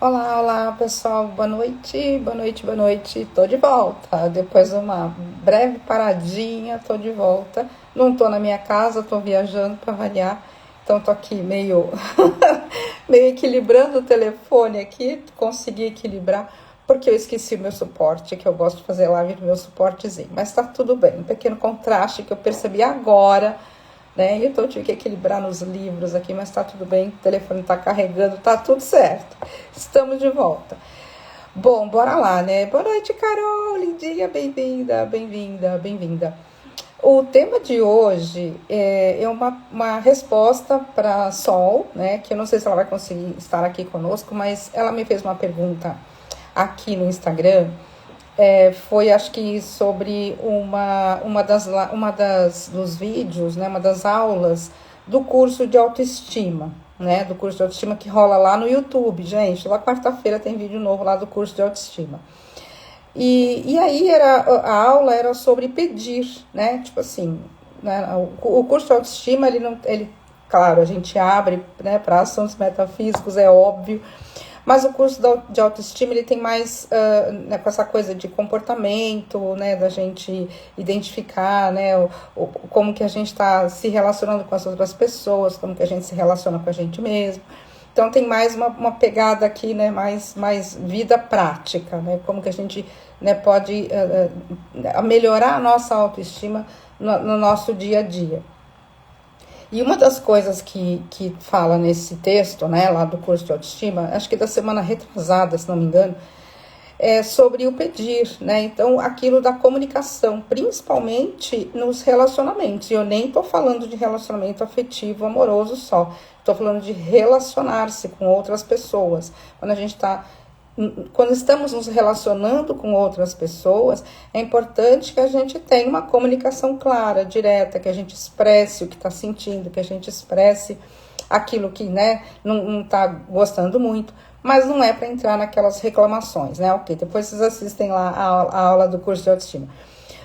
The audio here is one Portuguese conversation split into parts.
Olá, olá pessoal, boa noite, boa noite, boa noite. Tô de volta. Depois de uma breve paradinha, tô de volta. Não tô na minha casa, tô viajando para variar. Então tô aqui meio meio equilibrando o telefone aqui, consegui equilibrar porque eu esqueci o meu suporte, que eu gosto de fazer live no meu suportezinho. Mas tá tudo bem. Um pequeno contraste que eu percebi agora, né? Então eu tive que equilibrar nos livros aqui, mas tá tudo bem, o telefone tá carregando, tá tudo certo. Estamos de volta. Bom, bora lá, né? Boa noite, Carol, lindinha, bem-vinda, bem-vinda, bem-vinda. O tema de hoje é uma resposta para Sol, né? Que eu não sei se ela vai conseguir estar aqui conosco, mas ela me fez uma pergunta aqui no Instagram. Foi acho que sobre dos vídeos, né, uma das aulas do curso de autoestima, né, do curso de autoestima que rola lá no YouTube, gente. Lá quarta-feira tem vídeo novo lá do curso de autoestima. E aí a aula era sobre pedir, né, tipo assim, né, o curso de autoestima, claro, a gente abre, né, para assuntos metafísicos, é óbvio. Mas o curso de autoestima, ele tem mais né, com essa coisa de comportamento, né, da gente identificar, né, como que a gente está se relacionando com as outras pessoas, como que a gente se relaciona com a gente mesmo. Então tem mais uma pegada aqui, né, mais vida prática, né, como que a gente, né, pode melhorar a nossa autoestima no nosso dia a dia. E uma das coisas que fala nesse texto, né, lá do curso de autoestima, acho que da semana retrasada, se não me engano, é sobre o pedir, né? Então, aquilo da comunicação, principalmente nos relacionamentos. E eu nem tô falando de relacionamento afetivo, amoroso só. Tô falando de relacionar-se com outras pessoas. Quando estamos nos relacionando com outras pessoas, é importante que a gente tenha uma comunicação clara, direta, que a gente expresse o que está sentindo, que a gente expresse aquilo que, né, não está gostando muito, mas não é para entrar naquelas reclamações, né? Ok, depois vocês assistem lá a aula do curso de autoestima.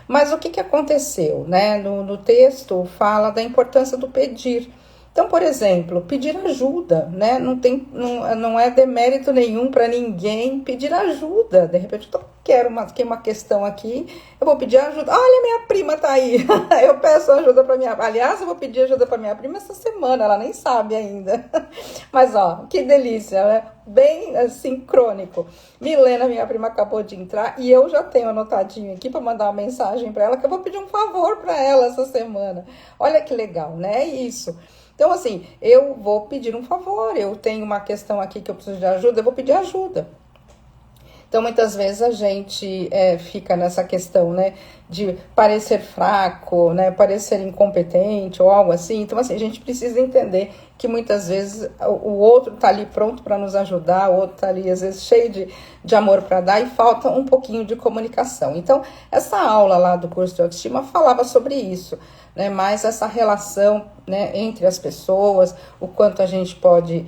Mas o que aconteceu, né? No texto fala da importância do pedir. Então, por exemplo, pedir ajuda, né? Não é demérito nenhum para ninguém pedir ajuda. De repente, eu quero uma questão aqui, eu vou pedir ajuda. Olha, minha prima tá aí. Eu peço ajuda para minha. Aliás, eu vou pedir ajuda para minha prima essa semana, ela nem sabe ainda. Mas, ó, que delícia, né? Bem sincrônico. Milena, minha prima, acabou de entrar e eu já tenho anotadinho aqui para mandar uma mensagem para ela que eu vou pedir um favor para ela essa semana. Olha que legal, né? É isso. Então, assim, eu vou pedir um favor, eu tenho uma questão aqui que eu preciso de ajuda, eu vou pedir ajuda. Então, muitas vezes a gente fica nessa questão, né, de parecer fraco, né, parecer incompetente ou algo assim. Então, assim, a gente precisa entender que muitas vezes o outro tá ali pronto para nos ajudar, o outro tá ali, às vezes, cheio de amor para dar e falta um pouquinho de comunicação. Então, essa aula lá do curso de autoestima falava sobre isso, né, mais essa relação, né, entre as pessoas, o quanto a gente pode,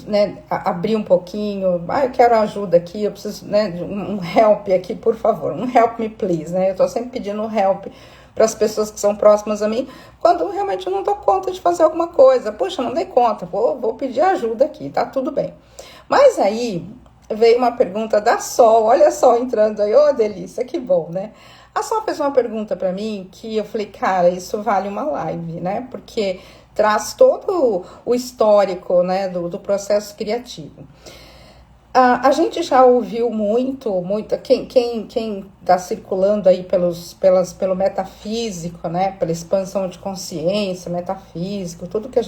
né, abrir um pouquinho. Eu quero ajuda aqui, eu preciso, né, de um help aqui, por favor, um help me please, né? Eu tô sempre pedindo um help para as pessoas que são próximas a mim, quando realmente eu não dou conta de fazer alguma coisa. Puxa, não dei conta, vou pedir ajuda aqui, tá tudo bem. Mas aí veio uma pergunta da Sol, olha só entrando aí, ô delícia, que bom, né? A Sol fez uma pergunta para mim que eu falei, cara, isso vale uma live, né? Porque traz todo o histórico, né, do processo criativo. A gente já ouviu muito, quem está circulando aí pelo metafísico, né, pela expansão de consciência, metafísico, tudo que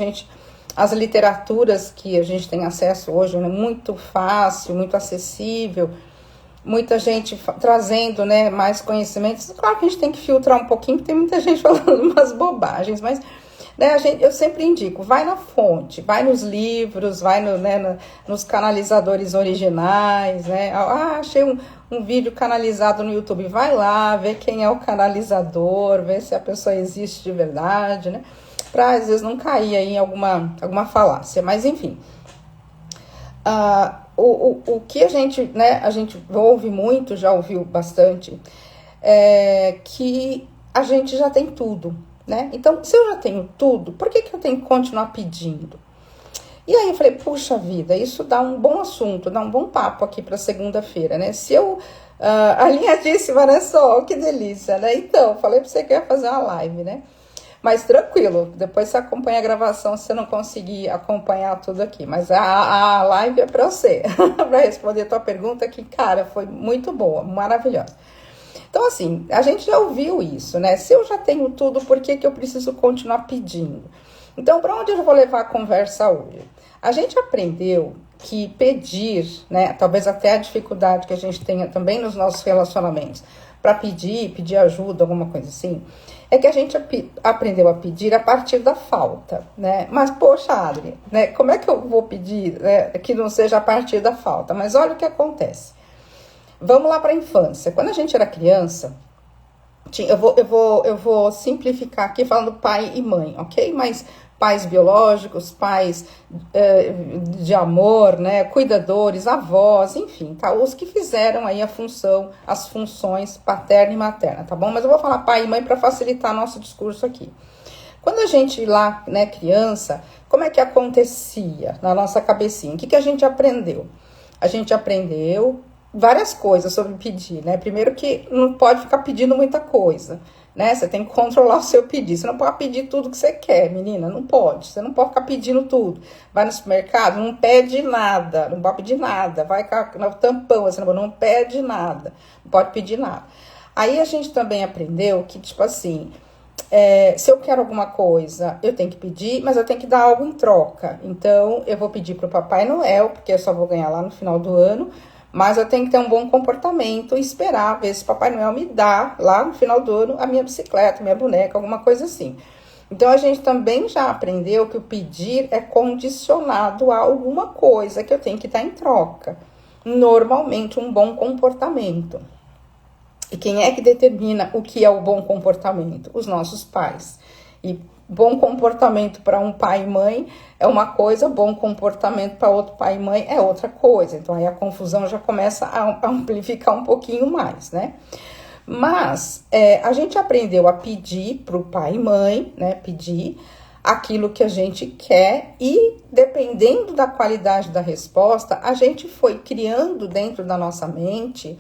as literaturas que a gente tem acesso hoje, né, muito fácil, muito acessível, muita gente trazendo, né, mais conhecimentos. Claro que a gente tem que filtrar um pouquinho, porque tem muita gente falando umas bobagens, mas, né, eu sempre indico, vai na fonte, vai nos livros, vai nos canalizadores originais, né? Achei um vídeo canalizado no YouTube, vai lá, vê quem é o canalizador, vê se a pessoa existe de verdade, né? Para às vezes não cair aí em alguma falácia, mas enfim. O que a gente ouve muito, já ouviu bastante, é que a gente já tem tudo, né? Então, se eu já tenho tudo, por que eu tenho que continuar pedindo? E aí eu falei, puxa vida, isso dá um bom assunto, dá um bom papo aqui para segunda-feira, né? Se eu alinhadíssima, né? Só, que delícia, né? Então, falei para você que ia fazer uma live, né? Mas tranquilo, depois você acompanha a gravação se você não conseguir acompanhar tudo aqui. Mas a live é para você, para responder a tua pergunta, que, cara, foi muito boa, maravilhosa. Então, assim, a gente já ouviu isso, né? Se eu já tenho tudo, por que eu preciso continuar pedindo? Então, para onde eu vou levar a conversa hoje? A gente aprendeu que pedir, né? Talvez até a dificuldade que a gente tenha também nos nossos relacionamentos, para pedir ajuda, alguma coisa assim, é que a gente aprendeu a pedir a partir da falta, né? Mas, poxa, Adri, né? Como é que eu vou pedir, né, que não seja a partir da falta? Mas olha o que acontece. Vamos lá para a infância. Quando a gente era criança, eu vou simplificar aqui falando pai e mãe, ok? Mas pais biológicos, pais de amor, né? Cuidadores, avós, enfim, tá? Os que fizeram aí as funções paterna e materna, tá bom? Mas eu vou falar pai e mãe para facilitar nosso discurso aqui. Quando a gente lá, né, criança, como é que acontecia na nossa cabecinha? O que a gente aprendeu? A gente aprendeu várias coisas sobre pedir, né? Primeiro que não pode ficar pedindo muita coisa, né? Você tem que controlar o seu pedido. Você não pode pedir tudo que você quer, menina, não pode. Você não pode ficar pedindo tudo. Vai no supermercado, não pede nada, não pode pedir nada. Vai no tampão, assim, não pede nada, não pode pedir nada. Aí a gente também aprendeu que, tipo assim, se eu quero alguma coisa, eu tenho que pedir, mas eu tenho que dar algo em troca. Então, eu vou pedir pro Papai Noel, porque eu só vou ganhar lá no final do ano, mas eu tenho que ter um bom comportamento e esperar ver se o Papai Noel me dá, lá no final do ano, a minha bicicleta, minha boneca, alguma coisa assim. Então, a gente também já aprendeu que o pedir é condicionado a alguma coisa que eu tenho que dar em troca. Normalmente, um bom comportamento. E quem é que determina o que é o bom comportamento? Os nossos pais. E bom comportamento para um pai e mãe é uma coisa, bom comportamento para outro pai e mãe é outra coisa. Então, aí a confusão já começa a amplificar um pouquinho mais, né? Mas a gente aprendeu a pedir para o pai e mãe, né? Pedir aquilo que a gente quer e, dependendo da qualidade da resposta, a gente foi criando dentro da nossa mente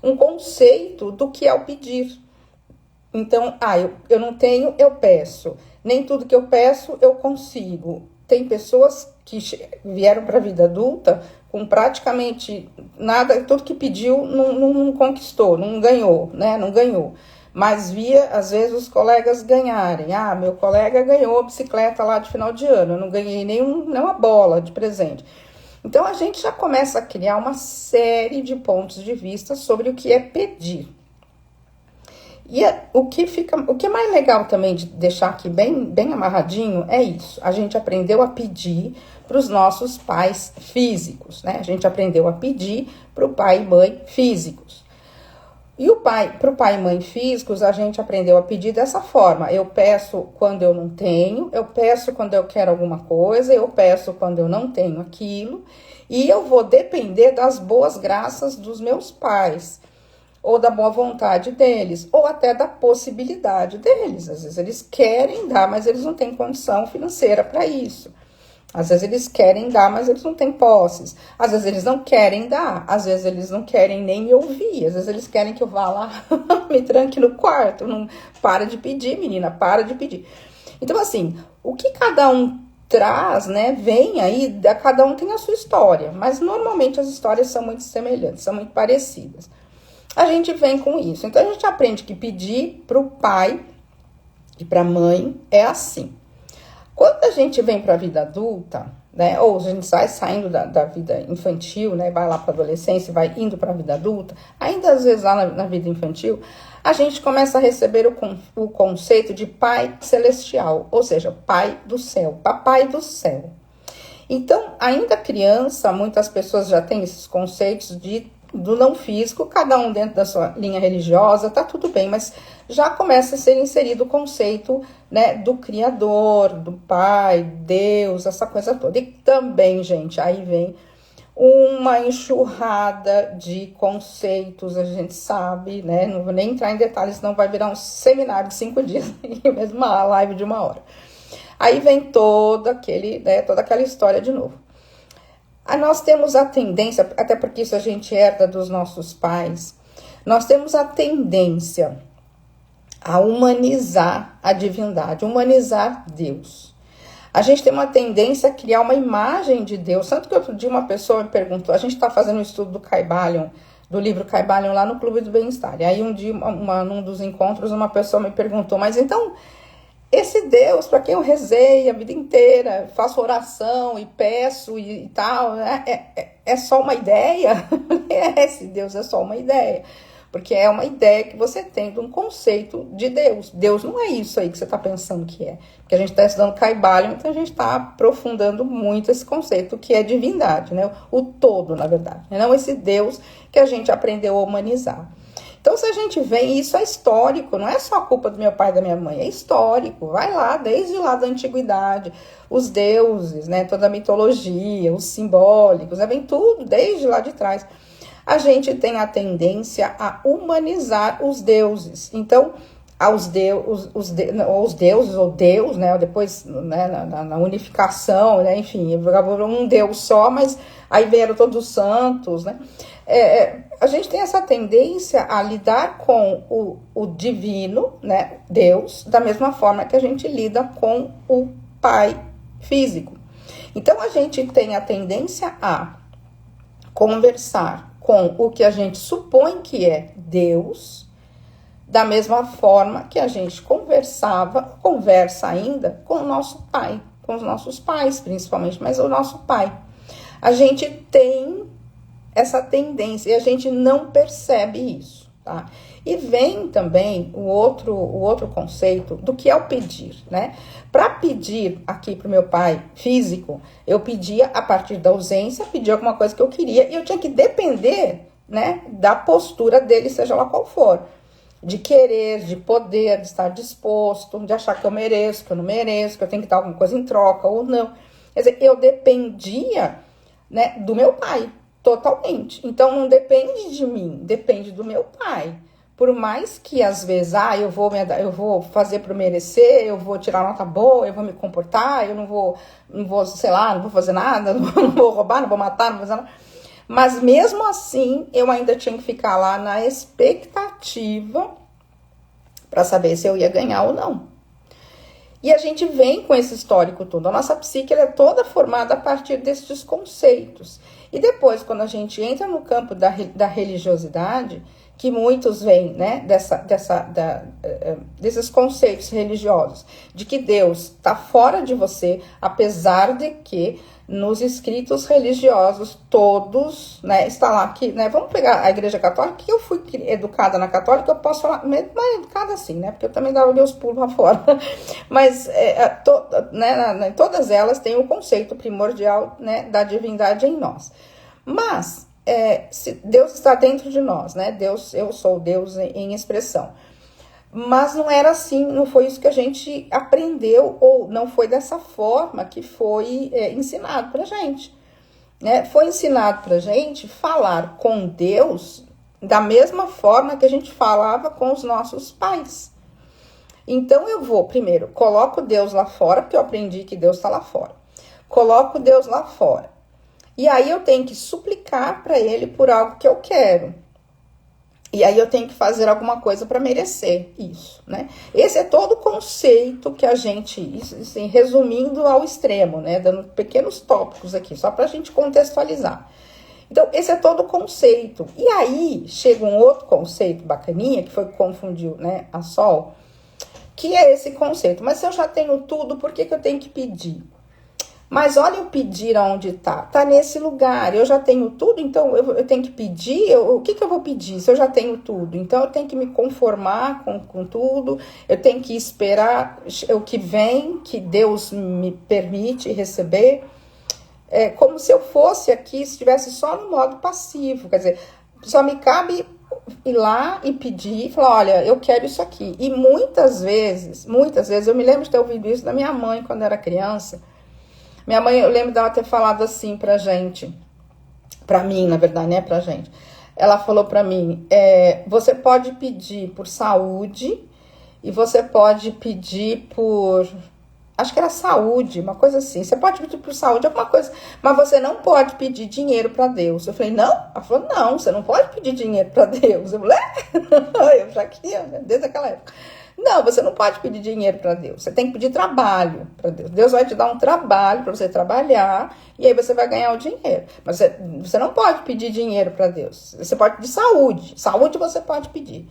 um conceito do que é o pedir. Então, eu não tenho, eu peço. Nem tudo que eu peço, eu consigo. Tem pessoas que vieram para a vida adulta com praticamente nada, tudo que pediu não conquistou, não ganhou, né? Não ganhou. Mas via, às vezes, os colegas ganharem. Meu colega ganhou a bicicleta lá de final de ano, eu não ganhei nenhuma bola de presente. Então, a gente já começa a criar uma série de pontos de vista sobre o que é pedir. E o que é mais legal também de deixar aqui bem amarradinho é isso. A gente aprendeu a pedir para os nossos pais físicos, né? A gente aprendeu a pedir para o pai e mãe físicos. E para o pai e mãe físicos, a gente aprendeu a pedir dessa forma. Eu peço quando eu não tenho, eu peço quando eu quero alguma coisa, eu peço quando eu não tenho aquilo, e eu vou depender das boas graças dos meus pais, ou da boa vontade deles, ou até da possibilidade deles. Às vezes eles querem dar, mas eles não têm condição financeira para isso. Às vezes eles querem dar, mas eles não têm posses. Às vezes eles não querem dar, às vezes eles não querem nem me ouvir. Às vezes eles querem que eu vá lá, me tranque no quarto. Não, para de pedir, menina, para de pedir. Então, assim, o que cada um traz, né, vem aí, cada um tem a sua história. Mas normalmente as histórias são muito semelhantes, são muito parecidas. A gente vem com isso. Então, a gente aprende que pedir para o pai e para a mãe é assim. Quando a gente vem para a vida adulta, né, ou a gente sai saindo da vida infantil, né, vai lá para a adolescência, vai indo para a vida adulta, ainda às vezes lá na vida infantil, a gente começa a receber o conceito de pai celestial, ou seja, pai do céu, papai do céu. Então, ainda criança, muitas pessoas já têm esses conceitos do não físico, cada um dentro da sua linha religiosa, tá tudo bem, mas já começa a ser inserido o conceito, né, do Criador, do Pai, Deus, essa coisa toda. E também, gente, aí vem uma enxurrada de conceitos, a gente sabe, né, não vou nem entrar em detalhes, senão vai virar um seminário de 5 dias, e mesmo uma live de 1 hora. Aí vem toda aquela história de novo. Nós temos a tendência, até porque isso a gente herda dos nossos pais, nós temos a tendência a humanizar a divindade, humanizar Deus. A gente tem uma tendência a criar uma imagem de Deus. Tanto que outro dia uma pessoa me perguntou, a gente está fazendo um estudo do Kybalion, do livro Kybalion lá no Clube do Bem-Estar. E aí um dia, num dos encontros, uma pessoa me perguntou, mas então, esse Deus para quem eu rezei a vida inteira, faço oração e peço e tal, é só uma ideia? Esse Deus é só uma ideia. Porque é uma ideia que você tem de um conceito de Deus. Deus não é isso aí que você está pensando que é. Porque a gente está estudando Kybalion, então a gente está aprofundando muito esse conceito que é divindade, né? O todo, na verdade. Não esse Deus que a gente aprendeu a humanizar. Então, se a gente vê, isso é histórico, não é só culpa do meu pai e da minha mãe, é histórico. Vai lá, desde lá da antiguidade, os deuses, né? Toda a mitologia, os simbólicos, vem tudo desde lá de trás. A gente tem a tendência a humanizar os deuses. Então, os deuses, ou Deus, né? Depois, né, na unificação, né? Enfim, um Deus só, mas aí vieram todos os santos, né? A gente tem essa tendência a lidar com o divino, né? Deus, da mesma forma que a gente lida com o pai físico. Então, a gente tem a tendência a conversar com o que a gente supõe que é Deus, da mesma forma que a gente conversa ainda com o nosso pai, com os nossos pais, principalmente, mas o nosso pai. A gente tem essa tendência e a gente não percebe isso, tá? E vem também o outro conceito do que é o pedir, né? Para pedir aqui para o meu pai físico, eu pedia a partir da ausência, pedia alguma coisa que eu queria e eu tinha que depender, né, da postura dele, seja lá qual for. De querer, de poder, de estar disposto, de achar que eu mereço, que eu não mereço, que eu tenho que dar alguma coisa em troca ou não. Quer dizer, eu dependia, né, do meu pai, totalmente. Então, não depende de mim, depende do meu pai. Por mais que, às vezes, eu vou fazer para merecer, eu vou tirar nota boa, eu vou me comportar, eu não vou, sei lá, não vou fazer nada, não vou roubar, não vou matar, não vou fazer nada. Mas, mesmo assim, eu ainda tinha que ficar lá na expectativa para saber se eu ia ganhar ou não. E a gente vem com esse histórico todo. A nossa psique ela é toda formada a partir desses conceitos. E depois, quando a gente entra no campo da religiosidade, que muitos vêm, né, desses conceitos religiosos, de que Deus está fora de você, apesar de que nos escritos religiosos todos, né, está lá que, né, vamos pegar a Igreja Católica, que eu fui educada na Católica, eu posso falar, não é educada assim, né, porque eu também dava meus pulos lá fora, mas né, todas elas têm o conceito primordial, né, da divindade em nós. Mas se Deus está dentro de nós, né? Deus, eu sou Deus em expressão. Mas não era assim, não foi isso que a gente aprendeu, ou não foi dessa forma que foi ensinado pra gente. Né? Foi ensinado pra gente falar com Deus da mesma forma que a gente falava com os nossos pais. Então eu vou, primeiro, coloco Deus lá fora, porque eu aprendi que Deus está lá fora. Coloco Deus lá fora. E aí eu tenho que suplicar para ele por algo que eu quero. E aí eu tenho que fazer alguma coisa para merecer isso, né? Esse é todo o conceito que a gente, assim, resumindo ao extremo, né? Dando pequenos tópicos aqui, só para a gente contextualizar. Então, esse é todo o conceito. E aí chega um outro conceito bacaninha, que foi que confundiu, né, a Sol, que é esse conceito. Mas se eu já tenho tudo, por que eu tenho que pedir? Mas olha o pedir aonde tá. Tá nesse lugar. Eu já tenho tudo, então eu tenho que pedir. O que eu vou pedir se eu já tenho tudo? Então eu tenho que me conformar com tudo. Eu tenho que esperar o que vem, que Deus me permite receber. É como se eu fosse aqui, estivesse só no modo passivo. Quer dizer, só me cabe ir lá e pedir, falar, olha, eu quero isso aqui. E muitas vezes, eu me lembro de ter ouvido isso da minha mãe quando eu era criança. Minha mãe, eu lembro dela ter falado assim pra gente, pra mim, na verdade, né, pra gente. Ela falou pra mim, você pode pedir por saúde e você pode pedir por acho que era saúde, uma coisa assim. Você pode pedir por saúde, alguma coisa, mas você não pode pedir dinheiro para Deus. Eu falei, não? Ela falou, não, você não pode pedir dinheiro para Deus. Eu falei, eu já queria, né? Desde aquela época. Não, você não pode pedir dinheiro para Deus. Você tem que pedir trabalho para Deus. Deus vai te dar um trabalho para você trabalhar e aí você vai ganhar o dinheiro. Mas você não pode pedir dinheiro para Deus. Você pode pedir saúde. Saúde você pode pedir.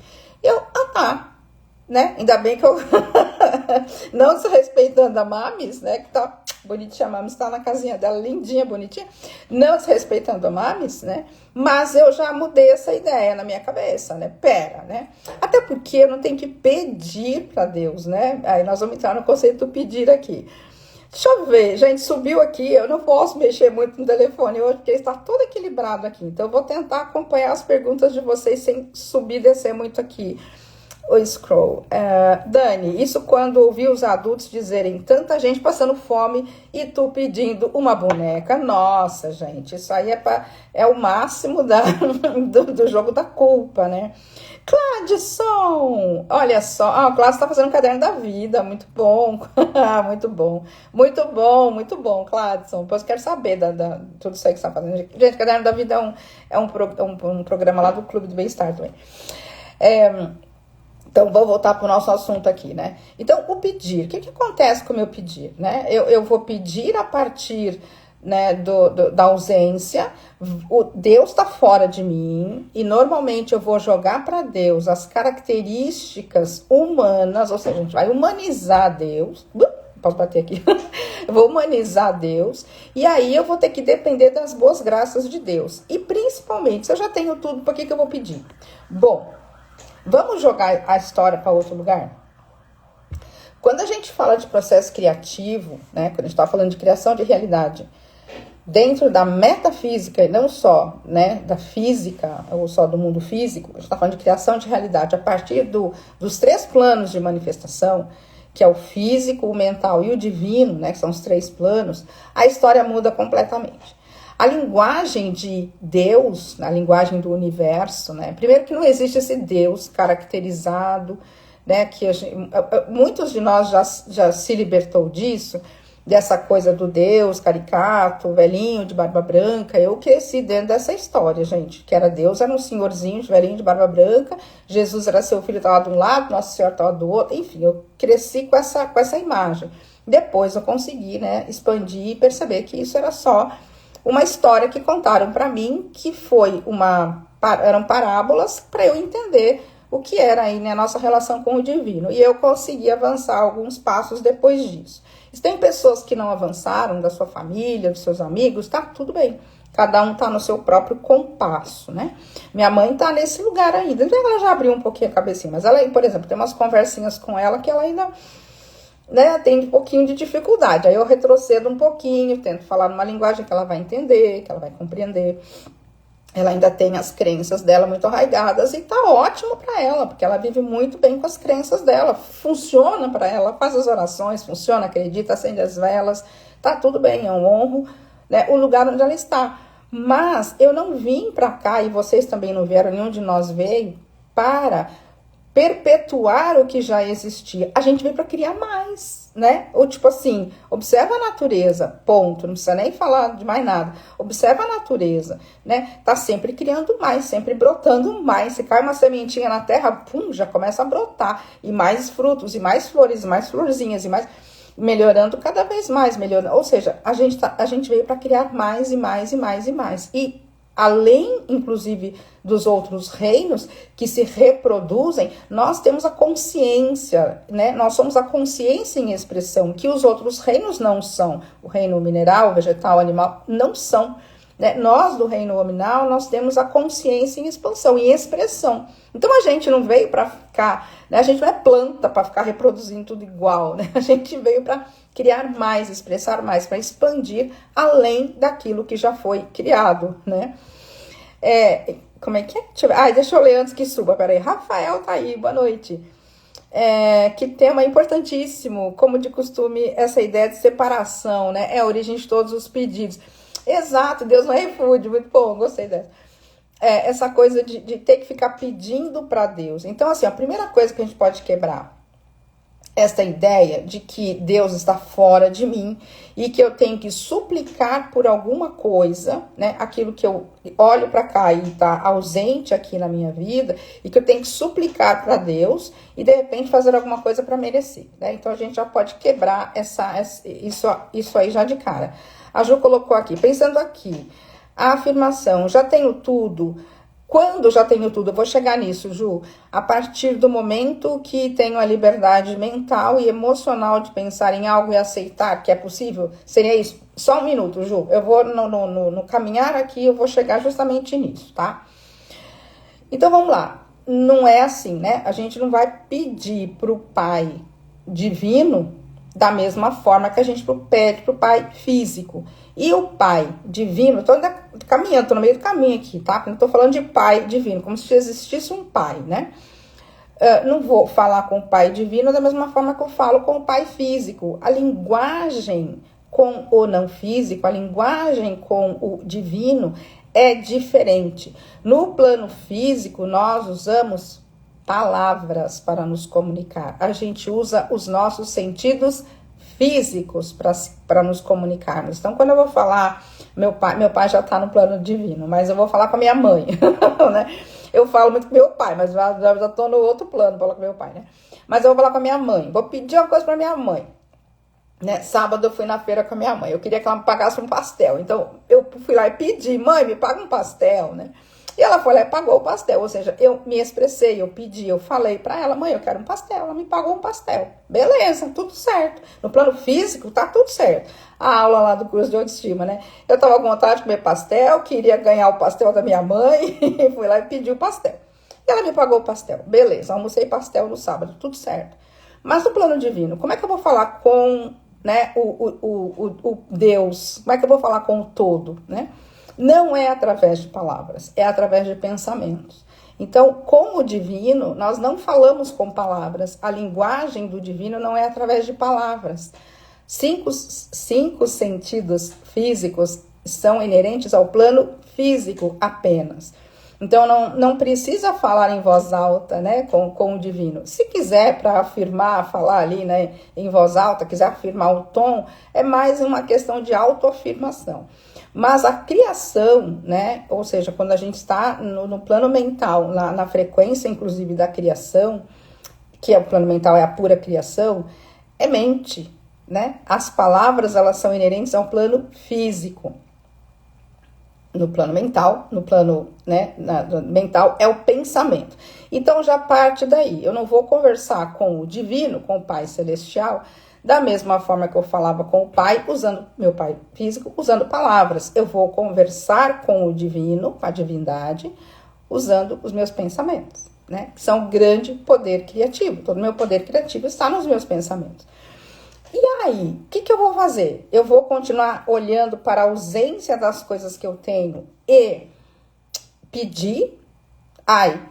Tá. Né? Ainda bem que eu não desrespeitando a Mamis, né? Que tá bonitinha, a Mamis tá na casinha dela, lindinha, bonitinha. Não desrespeitando a Mamis, né? Mas eu já mudei essa ideia na minha cabeça, né? Pera, né? Até porque eu não tenho que pedir para Deus, né? Aí nós vamos entrar no conceito do pedir aqui. Deixa eu ver, gente, subiu aqui, eu não posso mexer muito no telefone hoje, porque está todo equilibrado aqui. Então eu vou tentar acompanhar as perguntas de vocês sem subir e descer muito aqui. O scroll. Dani, isso quando ouvi os adultos dizerem tanta gente passando fome e tu pedindo uma boneca. Nossa, gente, isso aí é o máximo do jogo da culpa, né? Cladson, olha só, o Cláudio está fazendo um caderno da vida, muito bom, muito bom, muito bom, muito bom, Cladson. Depois eu quero saber tudo isso aí que você está fazendo. Gente, caderno da vida é um programa lá do Clube do Bem-Estar também. Então, vou voltar para o nosso assunto aqui, né? Então, o pedir. O que acontece com o meu pedir, né? Eu vou pedir a partir, né, da ausência. Deus está fora de mim. E, normalmente, eu vou jogar para Deus as características humanas. Ou seja, a gente vai humanizar Deus. Posso bater aqui? Eu vou humanizar Deus. E aí, eu vou ter que depender das boas graças de Deus. E, principalmente, se eu já tenho tudo, por que eu vou pedir? Bom, vamos jogar a história para outro lugar? Quando a gente fala de processo criativo, né, quando a gente está falando de criação de realidade, dentro da metafísica e não só, né, da física ou só do mundo físico, a gente está falando de criação de realidade a partir dos 3 planos de manifestação, que é o físico, o mental e o divino, né, que são os 3 planos, a história muda completamente. A linguagem de Deus, a linguagem do universo, né? Primeiro que não existe esse Deus caracterizado, né? Que muitos de nós já se libertou disso, dessa coisa do Deus caricato, velhinho de barba branca. Eu cresci dentro dessa história, gente, que Deus era um senhorzinho de velhinho de barba branca, Jesus era seu filho, estava de um lado, Nossa Senhora estava do outro, enfim, eu cresci com essa imagem. Depois eu consegui, né, expandir e perceber que isso era só uma história que contaram para mim, que eram parábolas para eu entender o que era aí, né, a nossa relação com o divino. E eu consegui avançar alguns passos depois disso. Se tem pessoas que não avançaram, da sua família, dos seus amigos, tá tudo bem. Cada um tá no seu próprio compasso, né? Minha mãe tá nesse lugar ainda. Ela já abriu um pouquinho a cabecinha, mas ela, por exemplo, tem umas conversinhas com ela que ela ainda, né, tem um pouquinho de dificuldade. Aí eu retrocedo um pouquinho, tento falar numa linguagem que ela vai entender, que ela vai compreender. Ela ainda tem as crenças dela muito arraigadas e tá ótimo para ela, porque ela vive muito bem com as crenças dela. Funciona para ela, faz as orações, funciona, acredita, acende as velas, tá tudo bem, eu honro, né, o lugar onde ela está. Mas eu não vim para cá, e vocês também não vieram, nenhum de nós veio, para perpetuar o que já existia. A gente veio para criar mais, né? Ou tipo assim, observa a natureza, ponto, não precisa nem falar de mais nada. Observa a natureza, né? Tá sempre criando mais, sempre brotando mais. Se cai uma sementinha na terra, pum, já começa a brotar. E mais frutos, e mais flores, e mais florzinhas, e mais, melhorando cada vez mais, melhorando. Ou seja, a gente veio para criar mais e mais e mais e mais. E além, inclusive, dos outros reinos que se reproduzem, nós temos a consciência, né? Nós somos a consciência em expressão, que os outros reinos não são. O reino mineral, vegetal, animal, não são, né? Nós, do reino nominal, nós temos a consciência em expansão, em expressão. Então, a gente não veio para ficar, né? A gente não é planta para ficar reproduzindo tudo igual, né? A gente veio para criar mais, expressar mais, para expandir além daquilo que já foi criado, né? Como é que é? Deixa eu ler antes que suba, peraí. Rafael tá aí, boa noite. Que tema importantíssimo, como de costume, essa ideia de separação, né? É a origem de todos os pedidos. Exato, Deus não é refúgio, muito bom, gostei dessa. Essa coisa de ter que ficar pedindo para Deus. Então, assim, a primeira coisa que a gente pode quebrar esta ideia de que Deus está fora de mim e que eu tenho que suplicar por alguma coisa, né? Aquilo que eu olho para cá e está ausente aqui na minha vida, e que eu tenho que suplicar para Deus e de repente fazer alguma coisa para merecer, né? Então a gente já pode quebrar isso aí já de cara. A Ju colocou aqui, pensando aqui, a afirmação, já tenho tudo. Quando já tenho tudo, eu vou chegar nisso, Ju, a partir do momento que tenho a liberdade mental e emocional de pensar em algo e aceitar que é possível, seria isso? Só um minuto, Ju, eu vou no caminhar aqui, eu vou chegar justamente nisso, tá? Então vamos lá, não é assim, né? A gente não vai pedir pro Pai divino da mesma forma que a gente pede pro Pai físico. E o Pai divino, eu tô caminhando, tô no meio do caminho aqui, tá? Não tô falando de Pai divino, como se existisse um Pai, né? Não vou falar com o Pai divino da mesma forma que eu falo com o Pai físico. A linguagem com o não físico, a linguagem com o divino é diferente. No plano físico, nós usamos palavras para nos comunicar. A gente usa os nossos sentidos físicos para nos comunicarmos. Então, quando eu vou falar, meu pai já está no plano divino, mas eu vou falar com a minha mãe, né? Eu falo muito com meu pai, mas já estou no outro plano, falar com meu pai, né? Mas eu vou falar com a minha mãe, vou pedir uma coisa para minha mãe, né? Sábado eu fui na feira com a minha mãe, eu queria que ela me pagasse um pastel, então eu fui lá e pedi, mãe, me paga um pastel, né? E ela foi lá e pagou o pastel, ou seja, eu me expressei, eu pedi, eu falei pra ela, mãe, eu quero um pastel, ela me pagou um pastel. Beleza, tudo certo. No plano físico, tá tudo certo. A aula lá do curso de autoestima, né? Eu tava com vontade de comer pastel, queria ganhar o pastel da minha mãe, fui lá e pedi o pastel. E ela me pagou o pastel. Beleza, almocei pastel no sábado, tudo certo. Mas no plano divino, como é que eu vou falar com, né, o Deus? Como é que eu vou falar com o todo, né? Não é através de palavras, é através de pensamentos. Então, com o divino, nós não falamos com palavras. A linguagem do divino não é através de palavras. Cinco sentidos físicos são inerentes ao plano físico apenas. Então, não precisa falar em voz alta, né, com o divino. Se quiser, para afirmar, falar ali, né, em voz alta, quiser afirmar o tom, é mais uma questão de autoafirmação. Mas a criação, né, ou seja, quando a gente está no plano mental, na frequência, inclusive, da criação, que é o plano mental, é a pura criação, é mente, né? As palavras, elas são inerentes ao plano físico. No plano mental, né, mental é o pensamento. Então, já parte daí. Eu não vou conversar com o divino, com o Pai Celestial, da mesma forma que eu falava com o Pai, usando meu Pai físico, usando palavras. Eu vou conversar com o divino, com a divindade, usando os meus pensamentos, né? Que são um grande poder criativo. Todo meu poder criativo está nos meus pensamentos. E aí, o que eu vou fazer? Eu vou continuar olhando para a ausência das coisas que eu tenho e pedir,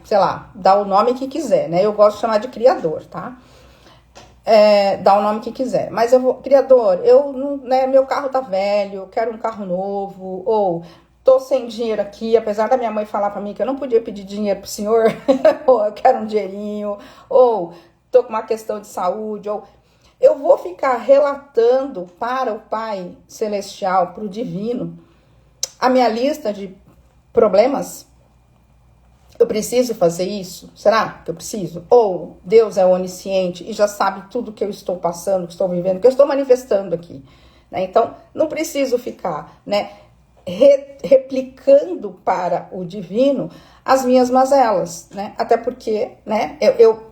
sei lá, dá o nome que quiser, né? Eu gosto de chamar de criador, tá? Dá o nome que quiser. Mas eu vou, criador, né, meu carro tá velho, eu quero um carro novo, ou tô sem dinheiro aqui, apesar da minha mãe falar pra mim que eu não podia pedir dinheiro pro senhor, ou eu quero um dinheirinho, ou tô com uma questão de saúde, ou eu vou ficar relatando para o Pai Celestial, para o Divino, a minha lista de problemas. Eu preciso fazer isso? Será que eu preciso? Ou Deus é onisciente e já sabe tudo que eu estou passando, que estou vivendo, que eu estou manifestando aqui, né? Então, não preciso ficar, né, replicando para o divino as minhas mazelas, né? Até porque, né,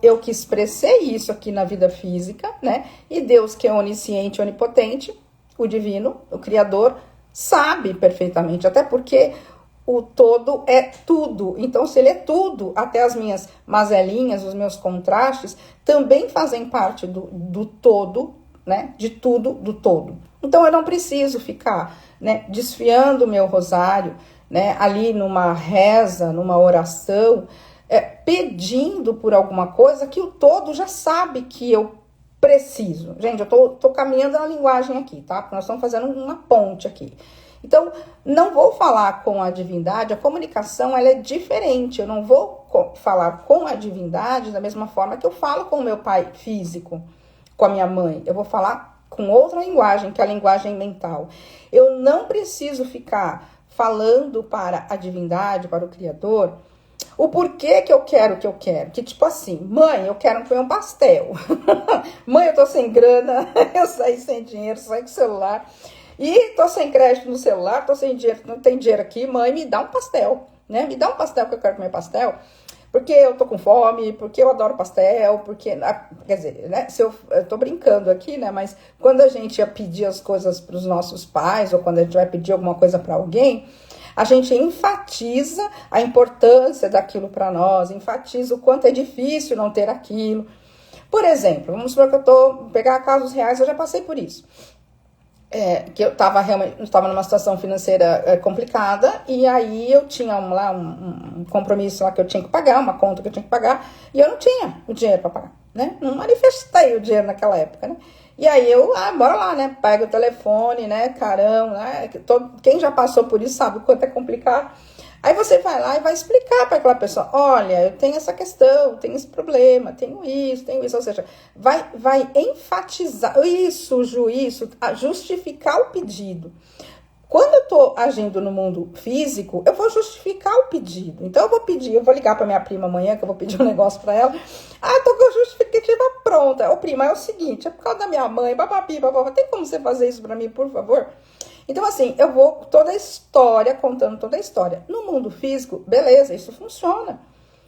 eu que expressei isso aqui na vida física, né? E Deus, que é onisciente, onipotente, o divino, o criador, sabe perfeitamente, até porque o todo é tudo. Então, se ele é tudo, até as minhas mazelinhas, os meus contrastes, também fazem parte do todo, né? De tudo, do todo. Então, eu não preciso ficar, né, desfiando o meu rosário, né, ali numa reza, numa oração, pedindo por alguma coisa que o todo já sabe que eu preciso. Gente, eu tô caminhando na linguagem aqui, tá? Porque nós estamos fazendo uma ponte aqui. Então, não vou falar com a divindade, a comunicação ela é diferente. Eu não vou falar com a divindade da mesma forma que eu falo com o meu pai físico. com a minha mãe, eu vou falar com outra linguagem, que é a linguagem mental. Eu não preciso ficar falando para a divindade, para o Criador, o porquê que eu quero o que eu quero. Que tipo assim, mãe, eu quero comer um pastel. Mãe, eu tô sem grana, eu saí sem dinheiro, saí com celular. E tô sem crédito no celular, tô sem dinheiro, não tem dinheiro aqui. Mãe, me dá um pastel, né? Me dá um pastel que eu quero comer pastel. Porque eu tô com fome, porque eu adoro pastel, porque... Quer dizer, né? Eu tô brincando aqui, né? Mas quando a gente ia pedir as coisas pros nossos pais, ou quando a gente vai pedir alguma coisa para alguém, a gente enfatiza a importância daquilo para nós, enfatiza o quanto é difícil não ter aquilo. Por exemplo, vamos supor que eu tô... Pegar casos reais, eu já passei por isso. Que eu estava numa situação financeira complicada, e aí eu tinha um compromisso lá que eu tinha que pagar, uma conta que eu tinha que pagar, e eu não tinha o dinheiro para pagar, né? Não manifestei o dinheiro naquela época, né? E aí eu, bora lá, né? Pega o telefone, né? Caramba, né? Quem já passou por isso sabe o quanto é complicado. Aí você vai lá e vai explicar para aquela pessoa, olha, eu tenho essa questão, tenho esse problema, tenho isso, ou seja, vai enfatizar isso, justificar o pedido. Quando eu tô agindo no mundo físico, eu vou justificar o pedido. Então eu vou ligar para minha prima amanhã, que eu vou pedir um negócio para ela. Tô com a justificativa pronta. Ô prima, é o seguinte, é por causa da minha mãe, papapi, tem como você fazer isso para mim, por favor? Então, assim, eu vou toda a história, contando toda a história. No mundo físico, beleza, isso funciona.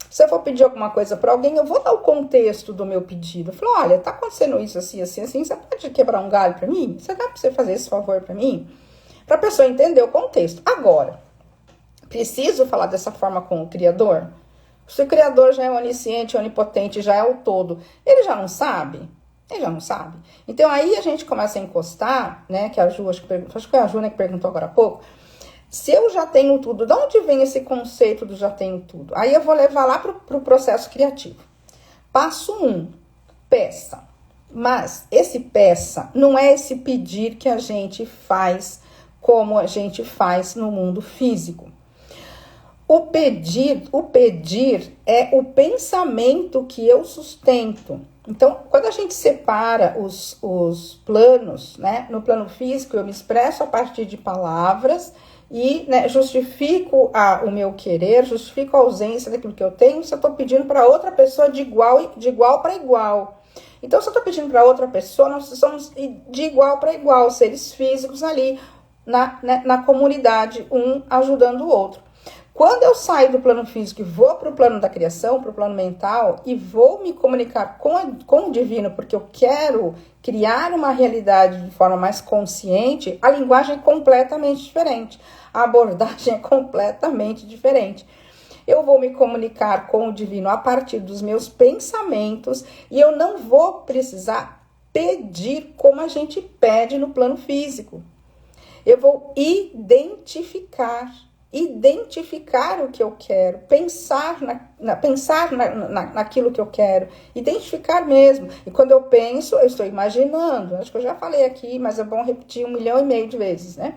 Se eu for pedir alguma coisa para alguém, eu vou dar o contexto do meu pedido. Eu falo, olha, tá acontecendo isso, assim, assim, assim, você pode quebrar um galho para mim? Você dá para você fazer esse favor para mim? Para a pessoa entender o contexto. Agora, preciso falar dessa forma com o Criador? Se o Criador já é onisciente, onipotente, já é o todo, ele já não sabe? Ele já não sabe. Então aí a gente começa a encostar, né? Que a Ju, acho que foi a Ju, né, que perguntou agora há pouco. Se eu já tenho tudo, de onde vem esse conceito do já tenho tudo? Aí eu vou levar lá pro processo criativo. Passo 1, peça. Mas esse peça não é esse pedir que a gente faz como a gente faz no mundo físico. O pedir é o pensamento que eu sustento. Então, quando a gente separa os planos, né? No plano físico, eu me expresso a partir de palavras e, né, justifico o meu querer, justifico a ausência daquilo que eu tenho, se eu estou pedindo para outra pessoa de igual para igual. Então, se eu estou pedindo para outra pessoa, nós somos de igual para igual, seres físicos ali na comunidade, um ajudando o outro. Quando eu saio do plano físico e vou para o plano da criação, para o plano mental, e vou me comunicar com o divino, porque eu quero criar uma realidade de forma mais consciente, a linguagem é completamente diferente, a abordagem é completamente diferente. Eu vou me comunicar com o divino a partir dos meus pensamentos e eu não vou precisar pedir como a gente pede no plano físico. Eu vou identificar o que eu quero, pensar naquilo que eu quero, identificar mesmo. E quando eu penso, eu estou imaginando. Acho que eu já falei aqui, mas é bom repetir 1,5 milhão de vezes, né?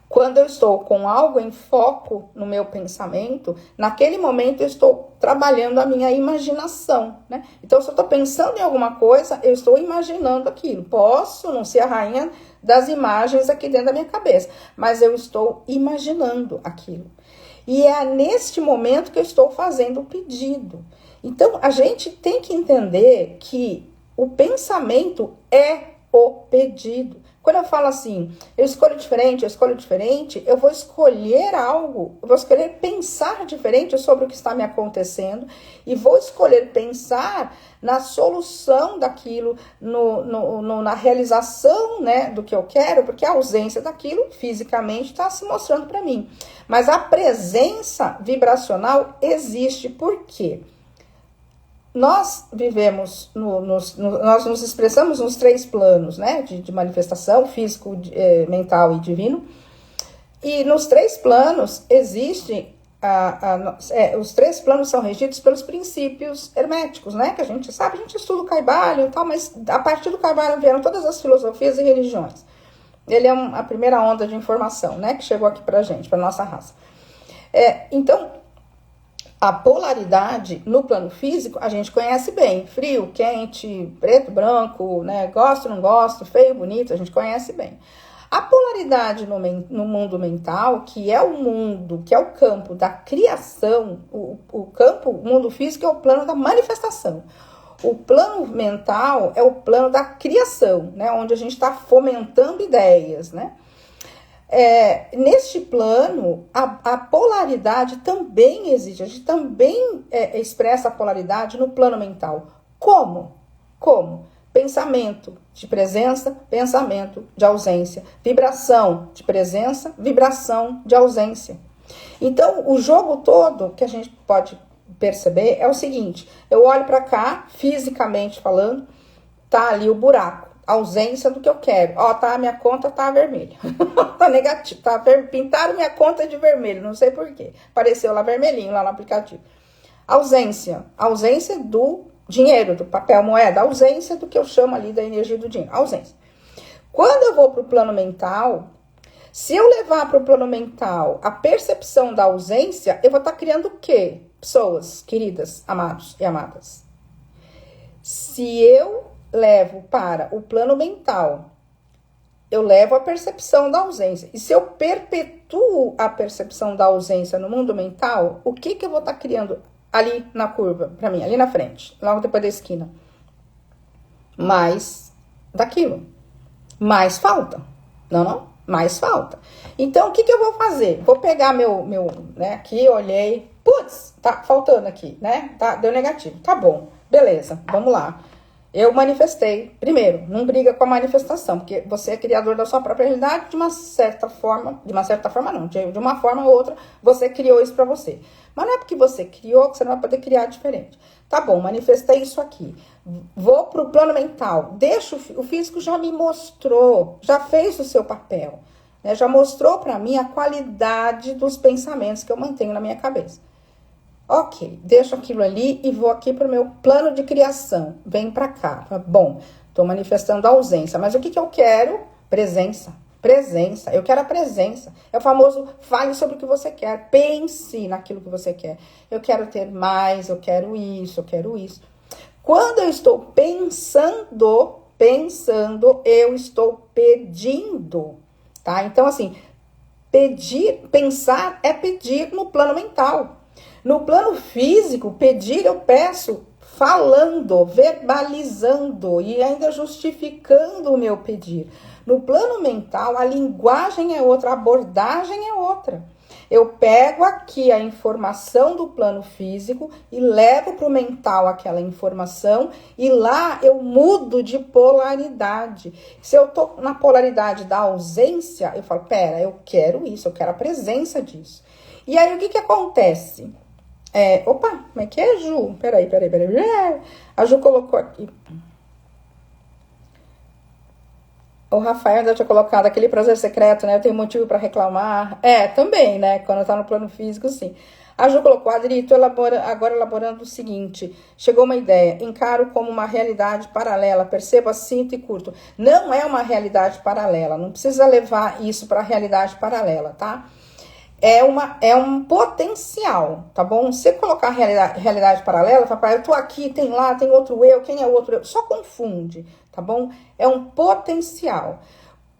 Quando eu estou com algo em foco no meu pensamento, naquele momento eu estou trabalhando a minha imaginação, né? Então, se eu estou pensando em alguma coisa, eu estou imaginando aquilo. Posso não ser a rainha das imagens aqui dentro da minha cabeça, mas eu estou imaginando aquilo. E é neste momento que eu estou fazendo o pedido. Então, a gente tem que entender que o pensamento é o pedido. Quando eu falo assim, eu escolho diferente, eu vou escolher algo, eu vou escolher pensar diferente sobre o que está me acontecendo e vou escolher pensar na solução daquilo, na realização, né, do que eu quero, porque a ausência daquilo fisicamente está se mostrando para mim. Mas a presença vibracional existe. Por quê? Nós vivemos, nós nos expressamos nos 3 planos, né, de manifestação, físico, mental e divino. E nos 3 planos existem, os 3 planos são regidos pelos princípios herméticos, né, que a gente sabe, a gente estuda o Kybalion e tal, mas a partir do Kybalion vieram todas as filosofias e religiões. Ele é a primeira onda de informação, né, que chegou aqui pra gente, pra nossa raça. Então, A polaridade no plano físico a gente conhece bem. Frio, quente, preto, branco, né? Gosto, não gosto, feio, bonito, a gente conhece bem. A polaridade no mundo mental, que é o mundo, que é o campo da criação, o mundo físico é o plano da manifestação. O plano mental é o plano da criação, né? Onde a gente está fomentando ideias, né? Neste plano, a polaridade também existe. A gente também expressa a polaridade no plano mental. Como? Pensamento de presença, pensamento de ausência. Vibração de presença, vibração de ausência. Então, o jogo todo que a gente pode perceber é o seguinte: eu olho para cá, fisicamente falando, tá ali o buraco. Ausência do que eu quero. Ó, tá, a minha conta tá vermelha. Tá negativo. Pintaram minha conta de vermelho, não sei por quê. Apareceu lá vermelhinho, lá no aplicativo. Ausência. Ausência do dinheiro, do papel moeda. Ausência do que eu chamo ali da energia do dinheiro. Ausência. Quando eu vou pro plano mental, se eu levar pro plano mental a percepção da ausência, eu vou estar criando o quê? Pessoas queridas, amados e amadas. Se eu levo para o plano mental, eu levo a percepção da ausência. E se eu perpetuo a percepção da ausência no mundo mental, o que eu vou estar criando ali na curva, para mim, ali na frente, logo depois da esquina? Mais daquilo. Mais falta. Não? Mais falta. Então, o que eu vou fazer? Vou pegar meu né, aqui, olhei, putz, tá faltando aqui, né? Deu negativo. Tá bom, beleza, vamos lá. Eu manifestei. Primeiro, não briga com a manifestação, porque você é criador da sua própria realidade de uma certa forma não, de uma forma ou outra, você criou isso pra você. Mas não é porque você criou que você não vai poder criar diferente. Tá bom, manifestei isso aqui. Vou pro plano mental. Deixa o físico já me mostrou, já fez o seu papel, né? Já mostrou pra mim a qualidade dos pensamentos que eu mantenho na minha cabeça. Ok, deixo aquilo ali e vou aqui para o meu plano de criação. Vem para cá. Bom, estou manifestando a ausência. Mas o que eu quero? Presença. Presença. Eu quero a presença. É o famoso fale sobre o que você quer. Pense naquilo que você quer. Eu quero ter mais, eu quero isso, eu quero isso. Quando eu estou pensando, eu estou pedindo. Tá? Então, assim, pensar é pedir no plano mental. No plano físico, pedir eu peço falando, verbalizando e ainda justificando o meu pedir. No plano mental, a linguagem é outra, a abordagem é outra. Eu pego aqui a informação do plano físico e levo para o mental aquela informação e lá eu mudo de polaridade. Se eu tô na polaridade da ausência, eu falo, pera, eu quero isso, eu quero a presença disso. E aí o que acontece? Opa, como é que é, Ju? Peraí. A Ju colocou aqui. O Rafael ainda tinha colocado aquele prazer secreto, né? Eu tenho motivo para reclamar. Também, né? Quando tá no plano físico, sim. A Ju colocou, Adri, tô agora elaborando o seguinte. Chegou uma ideia, encaro como uma realidade paralela, percebo, sinto e curto. Não é uma realidade paralela, não precisa levar isso para a realidade paralela, tá? É um potencial, tá bom? Você colocar realidade paralela, fala, eu tô aqui, tem lá, tem outro eu, quem é o outro eu? Só confunde, tá bom? É um potencial.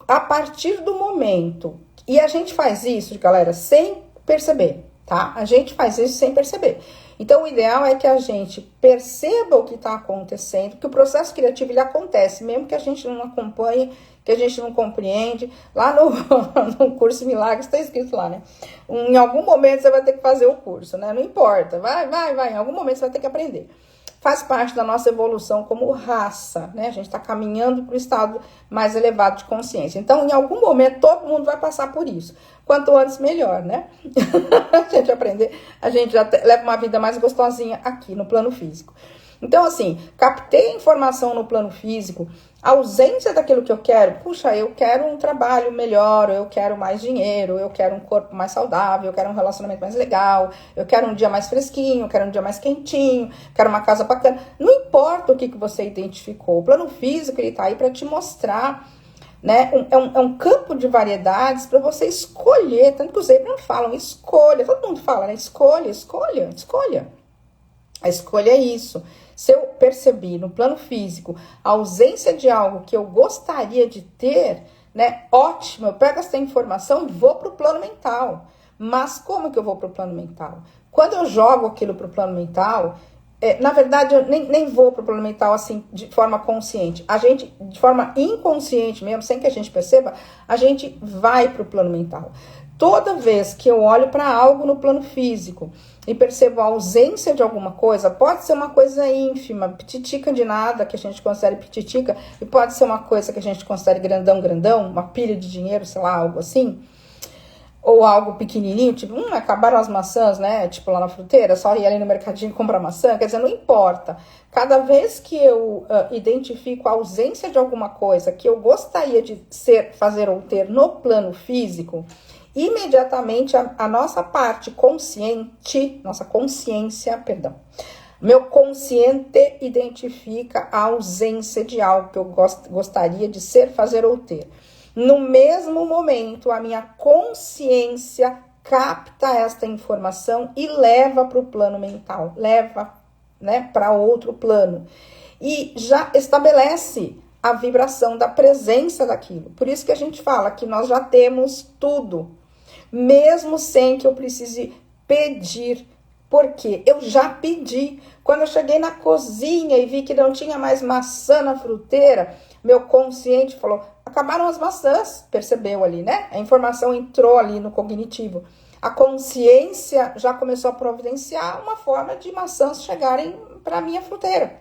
A partir do momento, e a gente faz isso, galera, sem perceber, tá? A gente faz isso sem perceber. Então, o ideal é que a gente perceba o que está acontecendo, que o processo criativo ele acontece, mesmo que a gente não acompanhe, que a gente não compreende. Lá no curso Milagres está escrito lá, né? Em algum momento você vai ter que fazer o curso, né? Não importa, vai. Em algum momento você vai ter que aprender. Faz parte da nossa evolução como raça, né? A gente está caminhando para o estado mais elevado de consciência. Então, em algum momento, todo mundo vai passar por isso. Quanto antes, melhor, né? A gente aprender, a gente já leva uma vida mais gostosinha aqui, no plano físico. Então, assim, captei a informação no plano físico, a ausência daquilo que eu quero. Puxa, eu quero um trabalho melhor, eu quero mais dinheiro, eu quero um corpo mais saudável, eu quero um relacionamento mais legal, eu quero um dia mais fresquinho, eu quero um dia mais quentinho, quero uma casa bacana. Não importa o que você identificou, o plano físico, ele tá aí para te mostrar, né? É um campo de variedades para você escolher. Tanto que os Abraham falam, escolha. Todo mundo fala, né? Escolha, escolha, escolha. A escolha é isso. Se eu percebi no plano físico a ausência de algo que eu gostaria de ter, né? Ótimo, eu pego essa informação e vou para o plano mental. Mas como que eu vou para o plano mental? Quando eu jogo aquilo para o plano mental, na verdade, eu nem vou para o plano mental assim, de forma consciente. A gente, de forma inconsciente mesmo, sem que a gente perceba, a gente vai para o plano mental. Toda vez que eu olho para algo no plano físico e percebo a ausência de alguma coisa, pode ser uma coisa ínfima, pititica de nada, que a gente considere pititica, e pode ser uma coisa que a gente considere grandão, uma pilha de dinheiro, sei lá, algo assim, ou algo pequenininho, tipo, acabaram as maçãs, né, tipo lá na fruteira, só ir ali no mercadinho comprar maçã, quer dizer, não importa. Cada vez que eu identifico a ausência de alguma coisa que eu gostaria de fazer ou ter no plano físico, imediatamente a nossa parte consciente, nossa consciência, perdão, meu consciente identifica a ausência de algo que eu gostaria de ser, fazer ou ter. No mesmo momento, a minha consciência capta esta informação e leva para o plano mental, leva, né, para outro plano. E já estabelece a vibração da presença daquilo. Por isso que a gente fala que nós já temos tudo, mesmo sem que eu precise pedir. Porque eu já pedi. Quando eu cheguei na cozinha e vi que não tinha mais maçã na fruteira, meu consciente falou, acabaram as maçãs, percebeu ali, né? A informação entrou ali no cognitivo. A consciência já começou a providenciar uma forma de maçãs chegarem para a minha fruteira.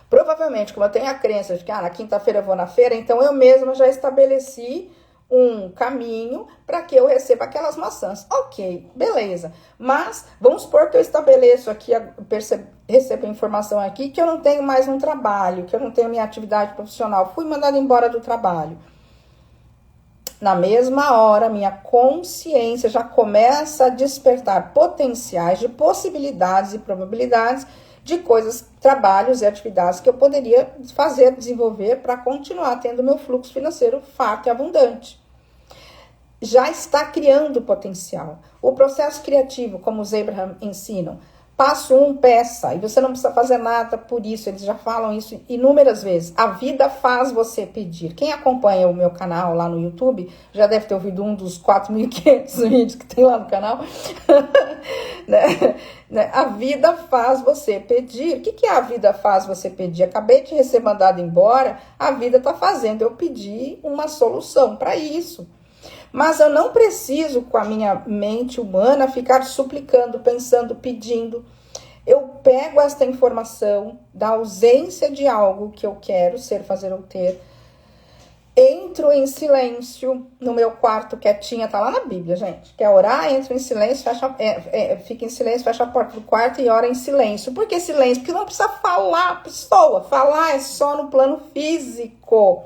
Provavelmente, como eu tenho a crença de que na quinta-feira eu vou na feira, então eu mesma já estabeleci um caminho para que eu receba aquelas maçãs. Ok, beleza. Mas vamos supor que eu estabeleço aqui, recebo informação aqui que eu não tenho mais um trabalho, que eu não tenho minha atividade profissional. Fui mandada embora do trabalho. Na mesma hora, minha consciência já começa a despertar potenciais de possibilidades e probabilidades de coisas, trabalhos e atividades que eu poderia fazer, desenvolver para continuar tendo meu fluxo financeiro farto e abundante. Já está criando potencial. O processo criativo, como os Abraham ensinam, passo 1, peça, e você não precisa fazer nada por isso, eles já falam isso inúmeras vezes. A vida faz você pedir. Quem acompanha o meu canal lá no YouTube, já deve ter ouvido um dos 4.500 vídeos que tem lá no canal. A vida faz você pedir. O que é a vida faz você pedir? Acabei de ser mandado embora, a vida está fazendo eu pedir uma solução para isso. Mas eu não preciso, com a minha mente humana, ficar suplicando, pensando, pedindo. Eu pego esta informação da ausência de algo que eu quero ser, fazer ou ter, entro em silêncio no meu quarto quietinha, tá lá na Bíblia, gente. Quer orar? Entra em silêncio, fica em silêncio, fecha a porta do quarto e ora em silêncio. Por que silêncio? Porque não precisa falar, pessoa. Falar é só no plano físico.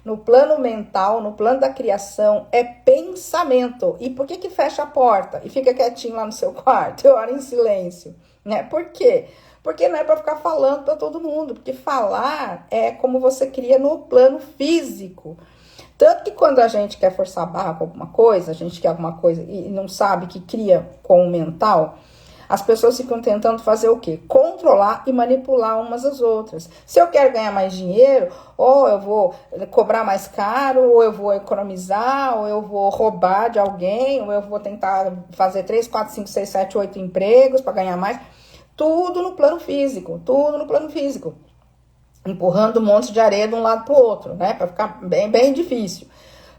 No plano mental, no plano da criação, é pensamento. E por que fecha a porta e fica quietinho lá no seu quarto e ora em silêncio? Né? Por quê? Porque não é para ficar falando para todo mundo. Porque falar é como você cria no plano físico. Tanto que quando a gente quer forçar a barra com alguma coisa, a gente quer alguma coisa e não sabe que cria com o mental, as pessoas ficam tentando fazer o quê? Controlar e manipular umas às outras. Se eu quero ganhar mais dinheiro, ou eu vou cobrar mais caro, ou eu vou economizar, ou eu vou roubar de alguém, ou eu vou tentar fazer 3, 4, 5, 6, 7, 8 empregos para ganhar mais. Tudo no plano físico, tudo no plano físico. Empurrando um monte de areia de um lado para o outro, né? Para ficar bem difícil.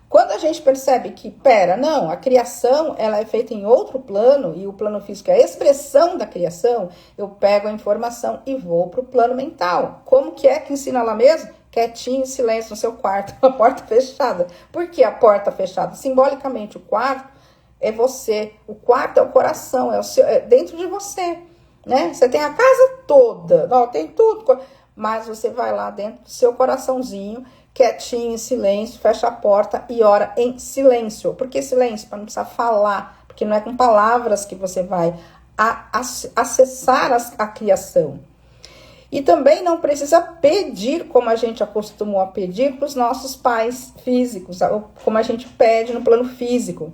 Quando a gente percebe que, não, a criação ela é feita em outro plano, e o plano físico é a expressão da criação, eu pego a informação e vou para o plano mental. Como que ensina lá mesmo? Quietinho, em silêncio no seu quarto, a porta fechada. Por que a porta fechada? Simbolicamente, o quarto é você, o quarto é o coração, é dentro de você, né? Você tem a casa toda, tem tudo, mas você vai lá dentro do seu coraçãozinho, quietinho, em silêncio, fecha a porta e ora em silêncio. Por que silêncio? Para não precisar falar, porque não é com palavras que você vai acessar a criação. E também não precisa pedir como a gente acostumou a pedir para os nossos pais físicos, como a gente pede no plano físico.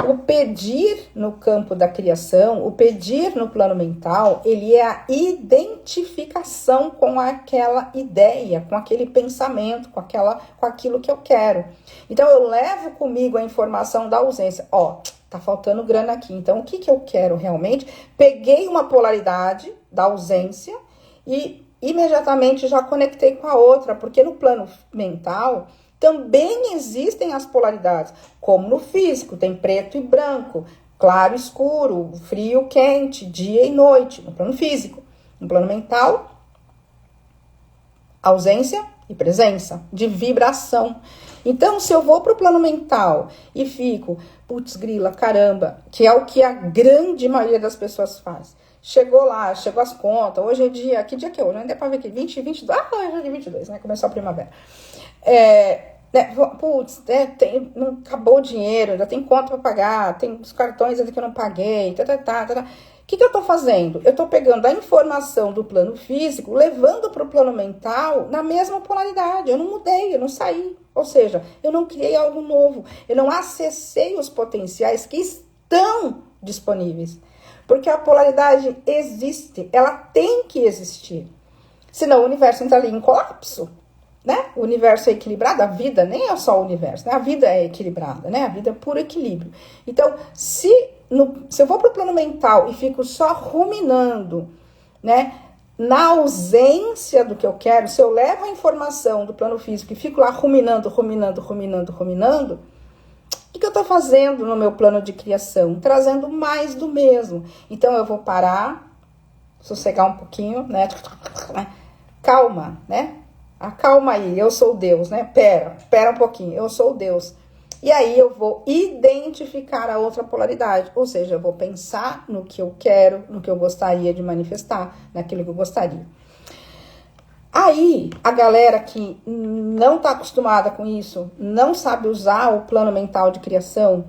O pedir no campo da criação, o pedir no plano mental, ele é a identificação com aquela ideia, com aquele pensamento, com aquilo que eu quero. Então, eu levo comigo a informação da ausência. Ó, tá faltando grana aqui. Então, o que eu quero realmente? Peguei uma polaridade da ausência e imediatamente já conectei com a outra, porque no plano mental também existem as polaridades, como no físico, tem preto e branco, claro e escuro, frio e quente, dia e noite, no plano físico. No plano mental, ausência e presença, de vibração. Então, se eu vou para o plano mental e fico, putz, grila, caramba, que é o que a grande maioria das pessoas faz. Chegou lá, chegou as contas, hoje é dia, que dia que é hoje? Ainda é para ver aqui, 20, 22, hoje é dia 22, né? Começou a primavera. Putz, não acabou o dinheiro, ainda tem conta para pagar, tem os cartões ainda que eu não paguei, O que eu tô fazendo? Eu tô pegando a informação do plano físico, levando para o plano mental na mesma polaridade. Eu não mudei, eu não saí. Ou seja, eu não criei algo novo. Eu não acessei os potenciais que estão disponíveis. Porque a polaridade existe, ela tem que existir. Senão o universo entraria em colapso. Né? O universo é equilibrado, a vida nem é só o universo, né? A vida é equilibrada, né? A vida é puro equilíbrio. Então, se eu vou para o plano mental e fico só ruminando, né? Na ausência do que eu quero, se eu levo a informação do plano físico e fico lá ruminando, o que eu estou fazendo no meu plano de criação? Trazendo mais do mesmo. Então, eu vou parar, sossegar um pouquinho, né? Calma, né? Acalma aí, eu sou Deus, né? Pera um pouquinho, eu sou Deus. E aí eu vou identificar a outra polaridade, ou seja, eu vou pensar no que eu quero, no que eu gostaria de manifestar, naquilo que eu gostaria. Aí, a galera que não tá acostumada com isso, não sabe usar o plano mental de criação,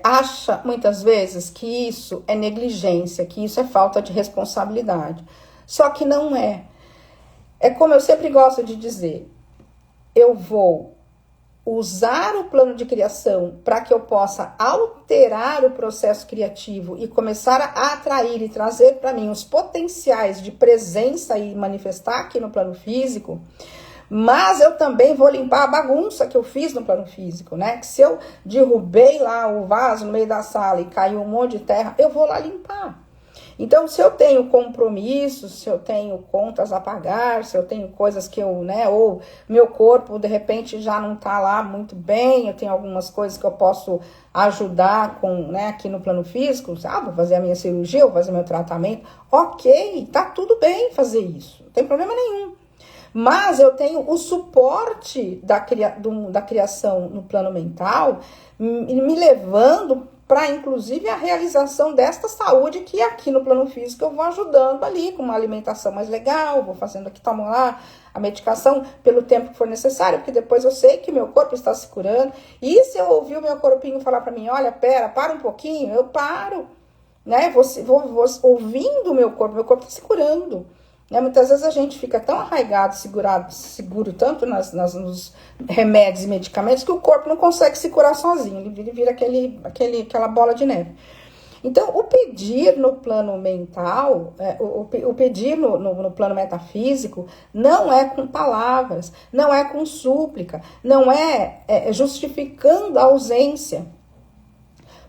acha muitas vezes que isso é negligência, que isso é falta de responsabilidade. Só que não é. É como eu sempre gosto de dizer, eu vou usar o plano de criação para que eu possa alterar o processo criativo e começar a atrair e trazer para mim os potenciais de presença e manifestar aqui no plano físico, mas eu também vou limpar a bagunça que eu fiz no plano físico, né? Que se eu derrubei lá o vaso no meio da sala e caiu um monte de terra, eu vou lá limpar. Então, se eu tenho compromissos, se eu tenho contas a pagar, se eu tenho coisas que eu, né, ou meu corpo, de repente, já não tá lá muito bem, eu tenho algumas coisas que eu posso ajudar com, né, aqui no plano físico, vou fazer a minha cirurgia, vou fazer meu tratamento, ok, tá tudo bem fazer isso, não tem problema nenhum. Mas eu tenho o suporte da criação no plano mental, me levando para, inclusive, a realização desta saúde que aqui no plano físico eu vou ajudando ali, com uma alimentação mais legal, vou fazendo aqui, tomo lá a medicação pelo tempo que for necessário, porque depois eu sei que meu corpo está se curando, e se eu ouvir o meu corpinho falar para mim, olha, para um pouquinho, eu paro, né, vou ouvindo o meu corpo está se curando. Muitas vezes a gente fica tão arraigado, seguro tanto nos remédios e medicamentos que o corpo não consegue se curar sozinho, ele vira aquela bola de neve. Então, o pedir no plano mental, o pedir no plano metafísico, não é com palavras, não é com súplica, não é justificando a ausência.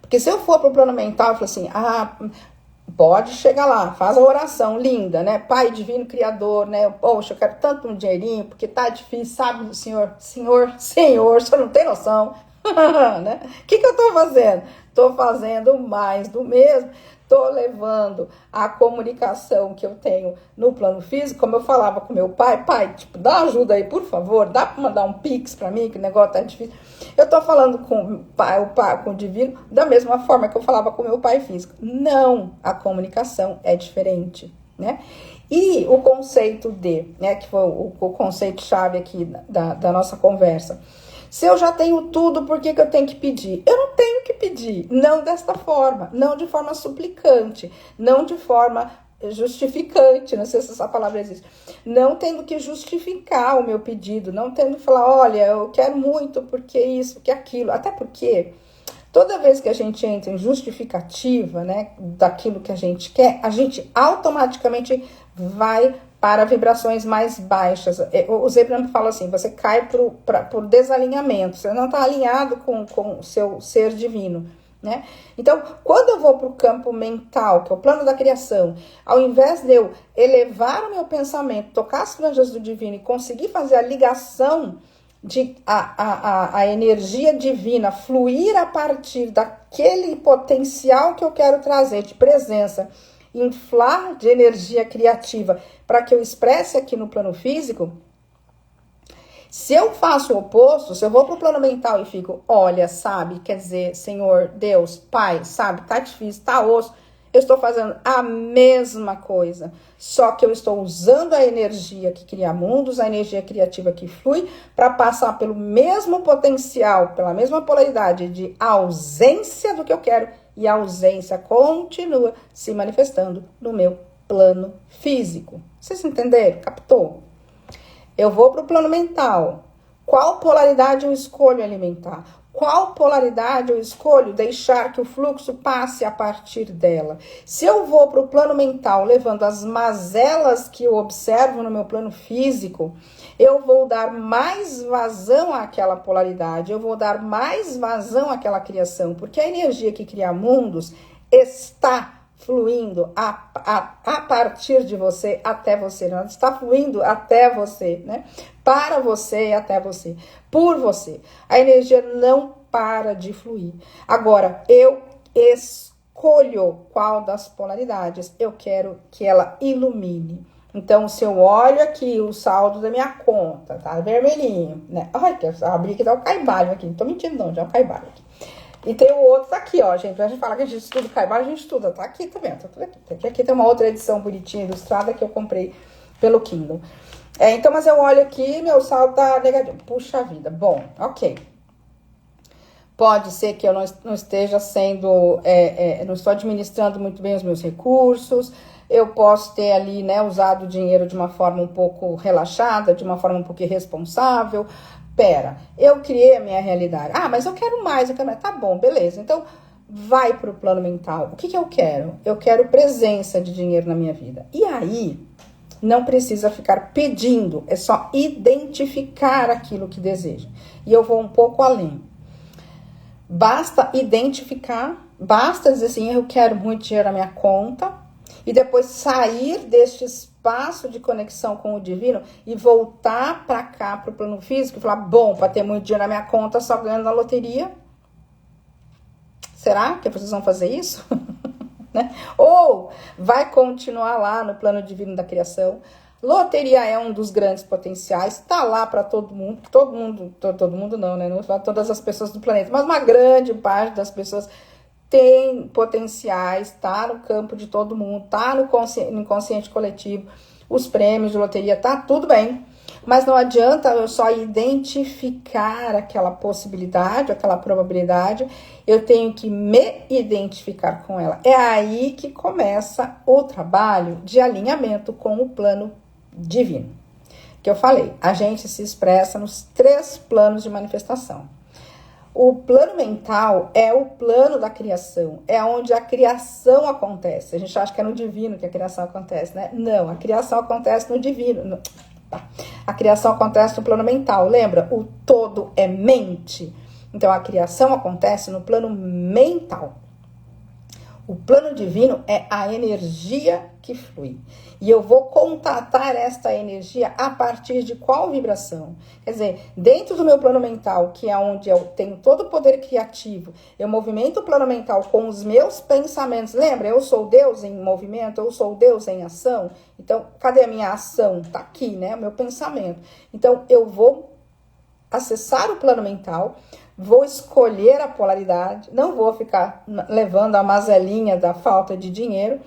Porque se eu for para o plano mental e falar assim, pode chegar lá, faz a oração linda, né? Pai divino criador, né? Poxa, eu quero tanto um dinheirinho, porque tá difícil, sabe, o senhor, o senhor não tem noção, né? O que eu tô fazendo? Tô fazendo mais do mesmo, tô levando a comunicação que eu tenho no plano físico, como eu falava com meu pai, tipo, dá ajuda aí, por favor, dá pra mandar um pix pra mim, que o negócio tá difícil. Eu tô falando com com o divino da mesma forma que eu falava com meu pai físico. Não, a comunicação é diferente, né? E o conceito né, que foi o conceito-chave aqui da nossa conversa. Se eu já tenho tudo, por que eu tenho que pedir? Eu não tenho que pedir, não desta forma, não de forma suplicante, não de forma justificante, não sei se essa palavra existe, não tendo que justificar o meu pedido, não tendo que falar, olha, eu quero muito porque isso, porque aquilo, até porque toda vez que a gente entra em justificativa, né, daquilo que a gente quer, a gente automaticamente vai para vibrações mais baixas. O Zebran fala assim, você cai por desalinhamento, você não está alinhado com o seu ser divino, né? Então, quando eu vou para o campo mental, que é o plano da criação, ao invés de eu elevar o meu pensamento, tocar as franjas do divino e conseguir fazer a ligação de a energia divina fluir a partir daquele potencial que eu quero trazer de presença, inflar de energia criativa para que eu expresse aqui no plano físico, se eu faço o oposto, se eu vou para o plano mental e fico, olha, sabe, quer dizer, Senhor, Deus, Pai, sabe, tá difícil, tá osso, eu estou fazendo a mesma coisa, só que eu estou usando a energia que cria mundos, a energia criativa que flui, para passar pelo mesmo potencial, pela mesma polaridade de ausência do que eu quero, e a ausência continua se manifestando no meu plano físico. Vocês entenderam? Captou? Eu vou para o plano mental. Qual polaridade eu escolho alimentar? Qual polaridade eu escolho deixar que o fluxo passe a partir dela? Se eu vou para o plano mental levando as mazelas que eu observo no meu plano físico, eu vou dar mais vazão àquela polaridade, eu vou dar mais vazão àquela criação, porque a energia que cria mundos está fluindo a partir de você até você, não está fluindo até você, né? Para você e até você, por você. A energia não para de fluir. Agora, eu escolho qual das polaridades eu quero que ela ilumine. Então, se eu olho aqui o saldo da minha conta, tá vermelhinho, né? Ai, quero abrir aqui, dá o caibalho aqui. Não tô mentindo não, já é o caibalho aqui. E tem o outro, tá aqui, ó, gente. A gente fala que a gente estuda o Caibalho, a gente estuda. Tá aqui, tá vendo? Tá tudo aqui. Aqui tem uma outra edição bonitinha, ilustrada, que eu comprei pelo Kindle. Então, mas eu olho aqui, meu saldo tá negativo. Puxa vida. Bom, ok. Pode ser que eu não esteja sendo... não estou administrando muito bem os meus recursos. Eu posso ter ali, né, usado o dinheiro de uma forma um pouco relaxada, de uma forma um pouco irresponsável. Pera, eu criei a minha realidade. Ah, mas eu quero mais, eu quero mais. Tá bom, beleza. Então, vai para o plano mental. O que eu quero? Eu quero presença de dinheiro na minha vida. E aí, não precisa ficar pedindo, é só identificar aquilo que deseja. E eu vou um pouco além. Basta identificar, basta dizer assim, eu quero muito dinheiro na minha conta, e depois sair deste espaço de conexão com o divino e voltar para cá, para o plano físico, e falar, bom, para ter muito dinheiro na minha conta, só ganhando na loteria. Será que vocês vão fazer isso? Né? Ou vai continuar lá no plano divino da criação. Loteria é um dos grandes potenciais, tá lá para todo mundo não, né? Não vou falar todas as pessoas do planeta, mas uma grande parte das pessoas tem potenciais, tá no campo de todo mundo, tá no inconsciente coletivo, os prêmios de loteria, tá tudo bem. Mas não adianta eu só identificar aquela possibilidade, aquela probabilidade, eu tenho que me identificar com ela. É aí que começa o trabalho de alinhamento com o plano divino. Que eu falei, a gente se expressa nos 3 planos de manifestação. O plano mental é o plano da criação, é onde a criação acontece. A gente acha que é no divino que a criação acontece, né? Não, a criação acontece no divino. A criação acontece no plano mental, lembra? O todo é mente. Então, a criação acontece no plano mental. O plano divino é a energia que flui. E eu vou contatar esta energia a partir de qual vibração? Quer dizer, dentro do meu plano mental, que é onde eu tenho todo o poder criativo, eu movimento o plano mental com os meus pensamentos. Lembra? Eu sou Deus em movimento, eu sou Deus em ação. Então, cadê a minha ação? Tá aqui, né? O meu pensamento. Então, eu vou acessar o plano mental, vou escolher a polaridade, não vou ficar levando a mazelinha da falta de dinheiro,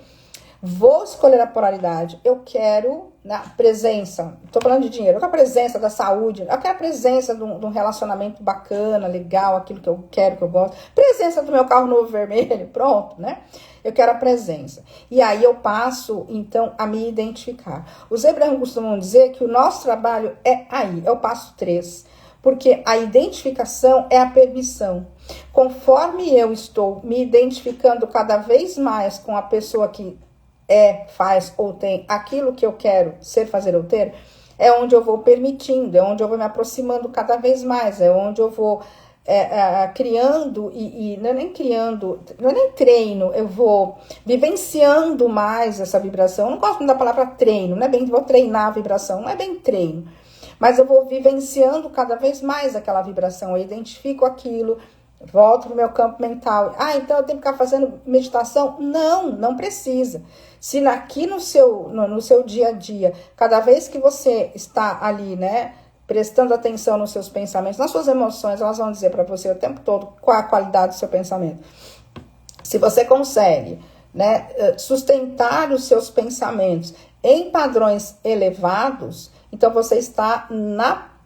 vou escolher a polaridade. Eu quero, na presença, tô falando de dinheiro, eu quero a presença da saúde, eu quero a presença de um relacionamento bacana, legal, aquilo que eu quero, que eu gosto, presença do meu carro novo vermelho, pronto, né? Eu quero a presença. E aí eu passo, então, a me identificar. Os Abraham costumam dizer que o nosso trabalho é aí, é o passo 3. Porque a identificação é a permissão. Conforme eu estou me identificando cada vez mais com a pessoa que faz ou tem aquilo que eu quero ser, fazer ou ter, é onde eu vou permitindo, é onde eu vou me aproximando cada vez mais, é onde eu vou criando, e não é nem criando, não é nem treino, eu vou vivenciando mais essa vibração. Eu não gosto da palavra treino, não é bem vou treinar a vibração, não é bem treino, mas eu vou vivenciando cada vez mais aquela vibração, eu identifico aquilo, volto pro meu campo mental. Então eu tenho que ficar fazendo meditação? Não precisa. Se aqui no seu dia a dia, cada vez que você está ali, né, prestando atenção nos seus pensamentos, nas suas emoções, elas vão dizer para você o tempo todo qual a qualidade do seu pensamento. Se você consegue, né, sustentar os seus pensamentos em padrões elevados, então você está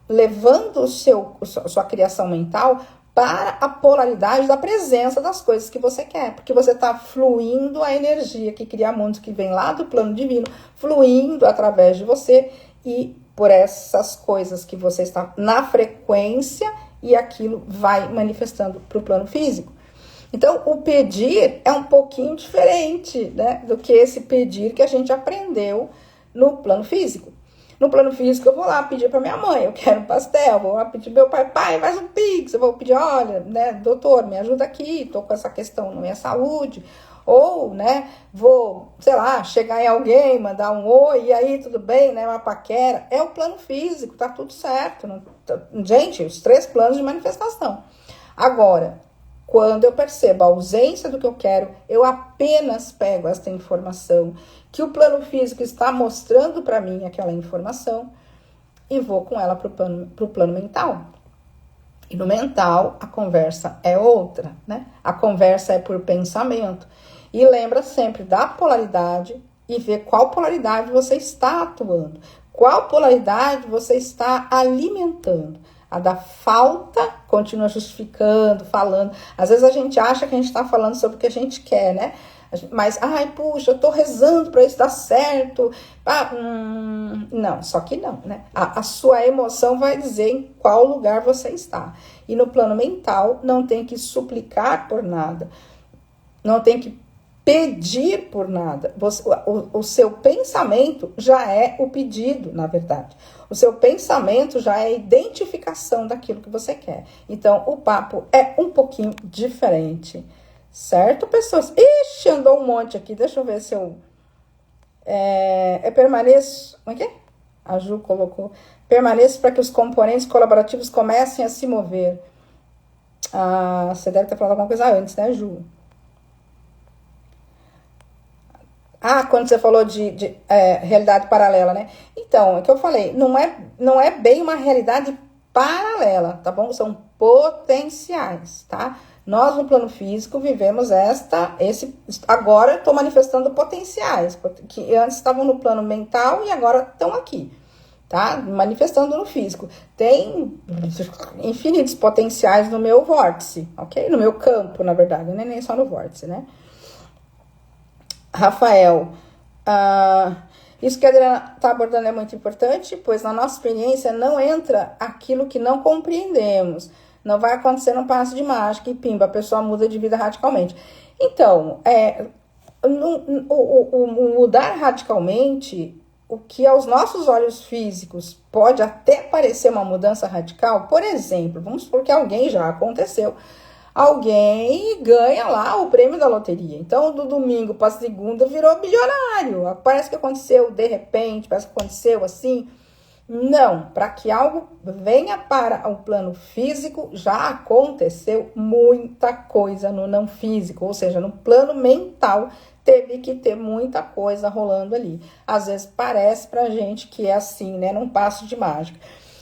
levando sua criação mental para a polaridade da presença das coisas que você quer, porque você está fluindo a energia que cria mundos, que vem lá do plano divino, fluindo através de você e por essas coisas que você está na frequência, e aquilo vai manifestando para o plano físico. Então, o pedir é um pouquinho diferente, né, do que esse pedir que a gente aprendeu no plano físico. No plano físico, eu vou lá pedir para minha mãe, eu quero um pastel, vou lá pedir pro meu pai, faz um pix, eu vou pedir, olha, né, doutor, me ajuda aqui, tô com essa questão na minha saúde, ou, né, vou, sei lá, chegar em alguém, mandar um oi, e aí, tudo bem, né, uma paquera, é o plano físico, tá tudo certo, gente, os 3 planos de manifestação. Agora, quando eu percebo a ausência do que eu quero, eu apenas pego esta informação que o plano físico está mostrando para mim, aquela informação, e vou com ela para o plano mental. E no mental, a conversa é outra, né? A conversa é por pensamento. E lembra sempre da polaridade e ver qual polaridade você está atuando, qual polaridade você está alimentando. A da falta continua justificando, falando. Às vezes a gente acha que a gente está falando sobre o que a gente quer, né? Mas, puxa, eu tô rezando para isso dar certo. Não, só que não, né? A sua emoção vai dizer em qual lugar você está. E no plano mental, não tem que suplicar por nada. Não tem que pedir por nada. O seu pensamento já é o pedido, na verdade. O seu pensamento já é a identificação daquilo que você quer. Então, o papo é um pouquinho diferente. Certo, pessoas? Ixi, andou um monte aqui. Deixa eu ver se eu... permaneço... Como é que é? A Ju colocou. Permaneço para que os componentes colaborativos comecem a se mover. Você deve ter falado alguma coisa antes, né, Ju? Quando você falou de realidade paralela, né? Então, é que eu falei, não é bem uma realidade paralela, tá bom? São potenciais, tá? Nós, no plano físico, vivemos agora eu estou manifestando potenciais, que antes estavam no plano mental e agora estão aqui, tá? Manifestando no físico. Tem infinitos potenciais no meu vórtice, ok? No meu campo, na verdade, não é nem só no vórtice, né? Rafael, isso que a Adriana está abordando é muito importante, pois na nossa experiência não entra aquilo que não compreendemos. Não vai acontecer num passo de mágica e pimba, a pessoa muda de vida radicalmente. Então, o mudar radicalmente, o que aos nossos olhos físicos pode até parecer uma mudança radical, por exemplo, vamos supor que alguém já aconteceu, alguém ganha lá o prêmio da loteria. Então, do domingo para segunda virou bilionário. Parece que aconteceu de repente, parece que aconteceu assim. Não, para que algo venha para o plano físico, já aconteceu muita coisa no não físico, ou seja, no plano mental, teve que ter muita coisa rolando ali. Às vezes parece pra gente que é assim, né, num passo de mágica.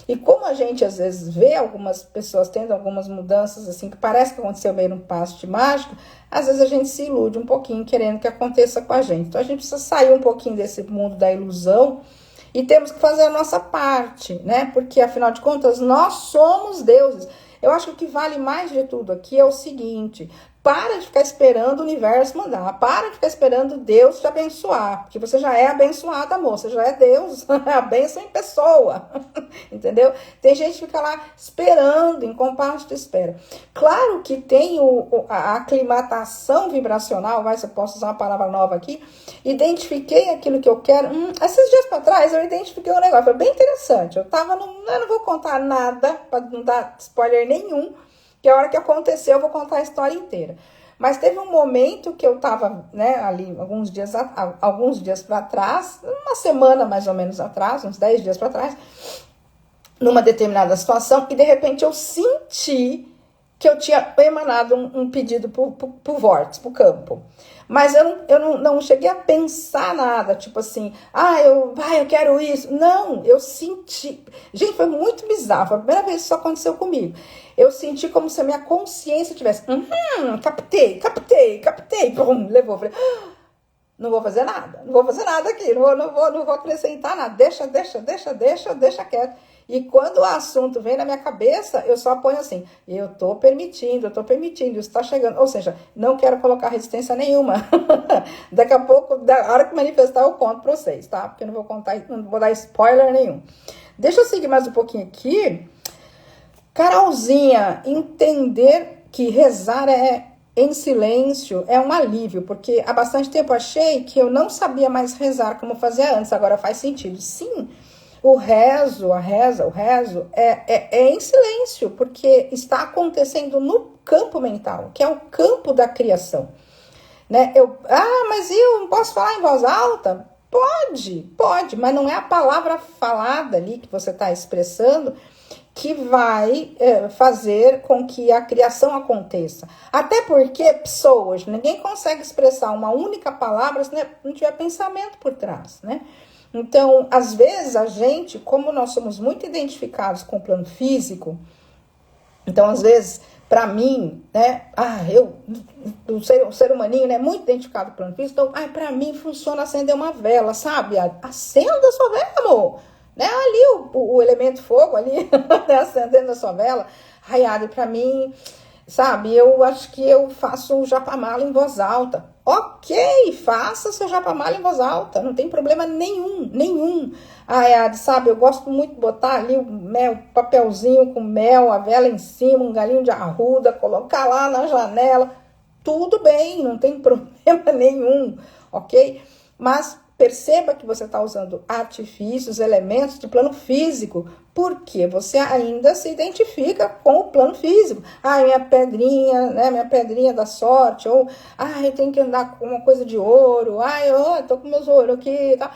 E como a gente às vezes vê algumas pessoas tendo algumas mudanças assim, que parece que aconteceu meio num passo de mágica, às vezes a gente se ilude um pouquinho querendo que aconteça com a gente. Então a gente precisa sair um pouquinho desse mundo da ilusão E temos que fazer a nossa parte, né? Porque, afinal de contas, nós somos deuses. Eu acho que o que vale mais de tudo aqui é o seguinte: para de ficar esperando o universo mandar, para de ficar esperando Deus te abençoar, porque você já é abençoada, amor, você já é Deus, a bênção em pessoa, entendeu? Tem gente que fica lá esperando, em compasso de espera. Claro que tem a aclimatação vibracional, se eu posso usar uma palavra nova aqui, identifiquei aquilo que eu quero. Esses dias para trás eu identifiquei um negócio, foi bem interessante, eu não vou contar nada, para não dar spoiler nenhum, que a hora que aconteceu eu vou contar a história inteira. Mas teve um momento que eu tava, né, ali alguns dias para trás, uma semana mais ou menos atrás, uns 10 dias para trás, numa determinada situação, e de repente eu senti que eu tinha emanado um pedido pro vórtice, pro campo. Mas eu não cheguei a pensar nada, tipo assim, eu quero isso. Não, eu senti. Gente, foi muito bizarro, foi a primeira vez que isso aconteceu comigo. Eu senti como se a minha consciência tivesse, captei, levou, falei, não vou fazer nada aqui, não vou acrescentar nada, deixa quieto. E quando o assunto vem na minha cabeça, eu só ponho assim, eu tô permitindo, isso tá chegando. Ou seja, não quero colocar resistência nenhuma. Daqui a pouco, da hora que manifestar, eu conto pra vocês, tá? Porque eu não vou dar spoiler nenhum. Deixa eu seguir mais um pouquinho aqui. Carolzinha, entender que rezar em silêncio é um alívio, porque há bastante tempo achei que eu não sabia mais rezar como fazia antes, agora faz sentido. Sim, o rezo é em silêncio, porque está acontecendo no campo mental, que é o campo da criação. Né? Mas eu não posso falar em voz alta? Pode, mas não é a palavra falada ali que você está expressando que vai fazer com que a criação aconteça. Até porque pessoas, ninguém consegue expressar uma única palavra se não tiver pensamento por trás, né? Então, às vezes, a gente, como nós somos muito identificados com o plano físico, então, às vezes, para mim, né, o ser humaninho, né, muito identificado com o plano físico, então, para mim funciona acender uma vela, sabe? Acenda a sua vela, amor. Né? Ali o elemento fogo, ali, né, acendendo a sua vela. Adri, pra mim, sabe, eu acho que eu faço um japamala em voz alta. Ok, faça seu japamala em voz alta, não tem problema nenhum. Adri, sabe, eu gosto muito de botar ali o papelzinho com mel, a vela em cima, um galinho de arruda, colocar lá na janela. Tudo bem, não tem problema nenhum, ok? Mas perceba que você está usando artifícios, elementos de plano físico, porque você ainda se identifica com o plano físico. Minha pedrinha da sorte, ou eu tenho que andar com uma coisa de ouro, eu tô com meus ouro aqui, tá?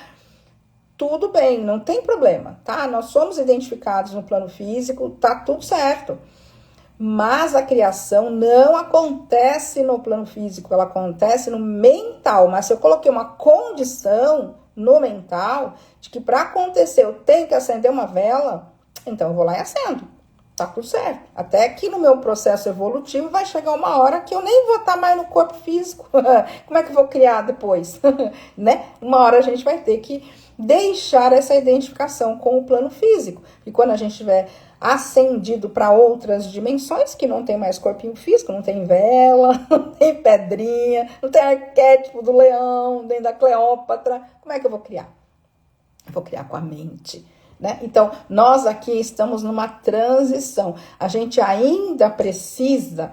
Tudo bem, não tem problema, tá? Nós somos identificados no plano físico, tá tudo certo. Mas a criação não acontece no plano físico, ela acontece no mental. Mas se eu coloquei uma condição no mental de que para acontecer eu tenho que acender uma vela, então eu vou lá e acendo. Tá tudo certo. Até que no meu processo evolutivo vai chegar uma hora que eu nem vou estar mais no corpo físico. Como é que eu vou criar depois? Né? Uma hora a gente vai ter que deixar essa identificação com o plano físico. E quando a gente tiver ascendido para outras dimensões, que não tem mais corpinho físico, não tem vela, não tem pedrinha, não tem arquétipo do leão, nem da Cleópatra, como é que eu vou criar? Eu vou criar com a mente, né? Então, nós aqui estamos numa transição. A gente ainda precisa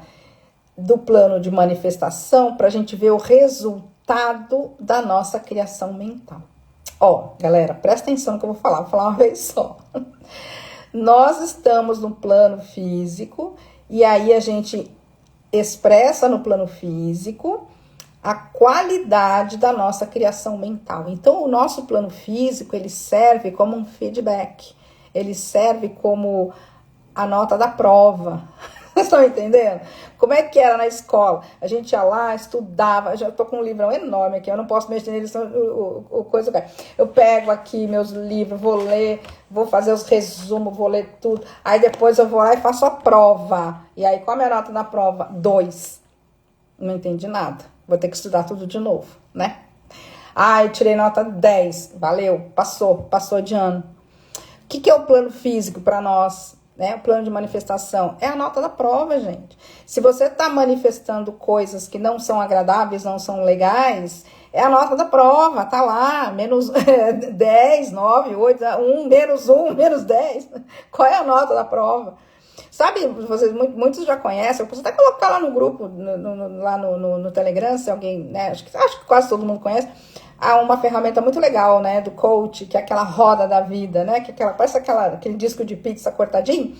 do plano de manifestação para a gente ver o resultado da nossa criação mental. Galera, presta atenção no que eu vou falar uma vez só. Nós estamos no plano físico e aí a gente expressa no plano físico a qualidade da nossa criação mental. Então, o nosso plano físico, ele serve como um feedback, ele serve como a nota da prova. Vocês estão entendendo? Como é que era na escola? A gente ia lá, estudava, já tô com um livrão enorme aqui, eu não posso mexer neles, eu pego aqui meus livros, vou ler, vou fazer os resumos, vou ler tudo, aí depois eu vou lá e faço a prova. E aí, qual é a minha nota da prova? 2. Não entendi nada. Vou ter que estudar tudo de novo, né? Ai, tirei nota 10, valeu, passou de ano. O que é o plano físico para nós? Né? O plano de manifestação é a nota da prova, gente. Se você está manifestando coisas que não são agradáveis, não são legais, é a nota da prova, tá lá, menos 10, 9, 8, 1, menos 10. Qual é a nota da prova? Sabe, vocês, muitos já conhecem, eu posso até colocar lá no grupo, lá no Telegram, se alguém, né, acho que quase todo mundo conhece, há uma ferramenta muito legal, né, do coach, que é aquela roda da vida, né, que parece aquele disco de pizza cortadinho,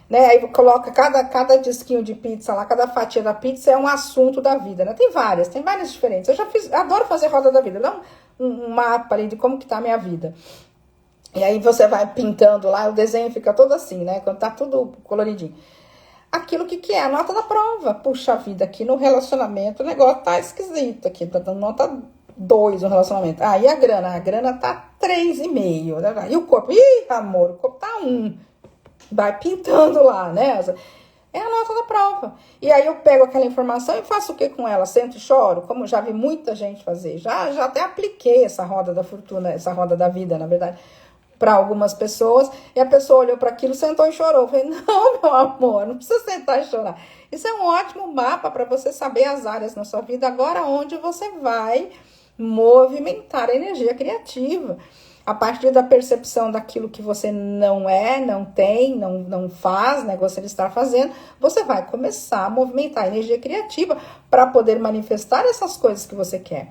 né, aí coloca cada disquinho de pizza lá, cada fatia da pizza é um assunto da vida, né, tem várias diferentes. Eu adoro fazer roda da vida, dá um mapa ali de como que tá a minha vida. E aí você vai pintando lá, o desenho fica todo assim, né? Quando tá tudo coloridinho. Aquilo que é a nota da prova. Puxa vida, aqui no relacionamento o negócio tá esquisito aqui, tá dando nota 2 no relacionamento. Ah, e a grana? A grana tá 3,5. Né? E o corpo? Ih, amor, o corpo tá 1. Vai pintando lá, né? É a nota da prova. E aí eu pego aquela informação e faço o que com ela? Sento e choro? Como já vi muita gente fazer. Já até apliquei essa roda da fortuna, essa roda da vida, na verdade, para algumas pessoas, e a pessoa olhou para aquilo, sentou e chorou. Eu falei, não, meu amor, não precisa sentar e chorar. Isso é um ótimo mapa para você saber as áreas na sua vida, agora onde você vai movimentar a energia criativa. A partir da percepção daquilo que você não é, não tem, não faz, né, gostaria de estar fazendo, você vai começar a movimentar a energia criativa para poder manifestar essas coisas que você quer.